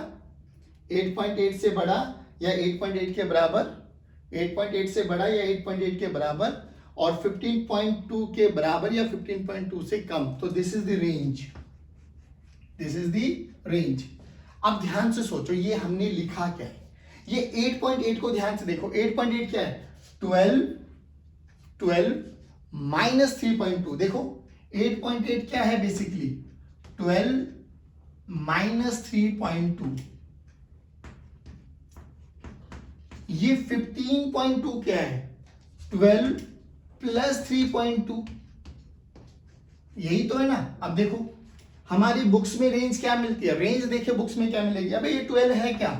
8.8 से बड़ा या 8.8 के बराबर, 8.8 से बड़ा या 8.8 के बराबर और 15.2 के बराबर या 15.2 से कम, तो this is the range, this is the range. अब ध्यान से सोचो ये हमने लिखा क्या है, ये 8.8 को ध्यान से देखो, 8.8 क्या है, 12 माइनस 3.2, देखो 8.8 क्या है बेसिकली 12 माइनस 3.2, ये 15.2 क्या है 12 प्लस 3.2, यही तो है ना। अब देखो हमारी बुक्स में रेंज क्या मिलती है, रेंज देखिए बुक्स में क्या मिलेगी, अबे ये 12 है क्या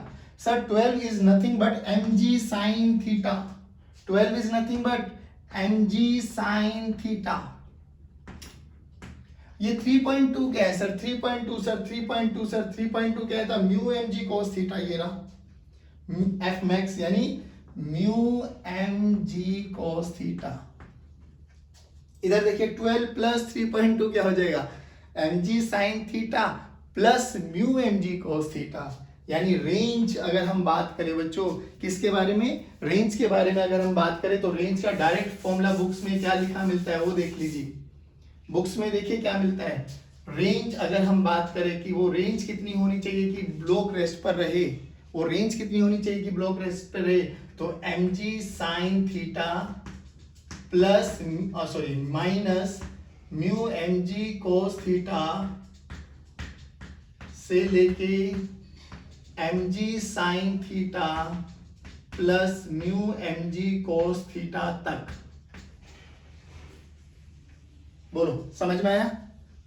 sir, 12 is nothing but mg sine theta, 12 is nothing but mg sine theta. ये 3.2 क्या है सर, 3.2 सर, 3.2 सर, 3.2 क्या था, म्यू mg cos थीटा, ये रहा एफ मैक्स यानी म्यू mg cos थीटा। इधर देखिए 12 प्लस 3.2 क्या हो जाएगा, mg sine theta plus mu mg cos theta, यानी रेंज अगर हम बात करें बच्चों किसके बारे में, रेंज के बारे में अगर हम बात करें तो रेंज का डायरेक्ट फॉर्मूला बुक्स में क्या लिखा मिलता है वो देख लीजिए, बुक्स में देखिए क्या मिलता है, रेंज अगर हम बात करें कि वो रेंज कितनी होनी चाहिए कि ब्लॉक रेस्ट पर रहे, वो रेंज कितनी होनी चाहिए कि ब्लॉक रेस्ट पर रहे, तो mg sine theta plus sorry minus mu mg cos theta से लेके mg sine theta plus mu mg cos theta तक। बोलो समझ में आया,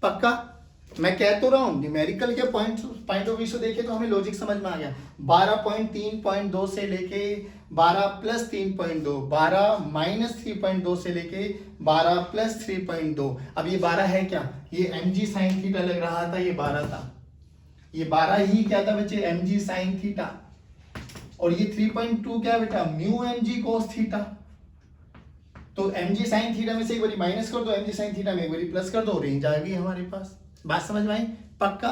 पक्का। मैं कह तो रहा हूं न्यूमेरिकल के पॉइंट ऑफ व्यू से देखे तो हमें लॉजिक समझ में आ गया। 12.3.2 से लेके 12 प्लस 3.2, 12 माइनस 3.2 से लेके 12 प्लस 3.2। अब ये 12 है क्या, ये mg साइन थीटा लग रहा था, ये 12 था, ये 12 ही क्या था बच्चे, mg साइन थीटा, और ये 3.2 क्या बेटा, म्यू mg cos थीटा। तो mg साइन थीटा में से एक बारी माइनस कर दो, mg साइन थीटा में एक बारी प्लस कर दो, रेंज आ गई हमारे पास। बात समझ में आई, पक्का।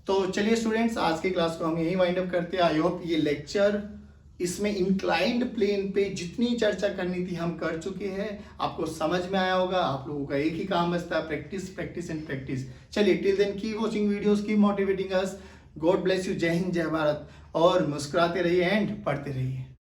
तो चलिए स्टूडेंट्स आज की क्लास को हम यही वाइंड अप करते हैं। आई होप ये लेक्चर इसमें इंक्लाइंड प्लेन पे जितनी चर्चा करनी थी हम कर चुके हैं, आपको समझ में आया होगा। आप लोगों का एक ही काम बचता है, प्रैक्टिस प्रैक्टिस एंड प्रैक्टिस। चलिए till then keep watching videos, keep motivating us. God bless you, जय हिंद जय भारत, और मुस्कुराते रहिए एंड पढ़ते रहिए।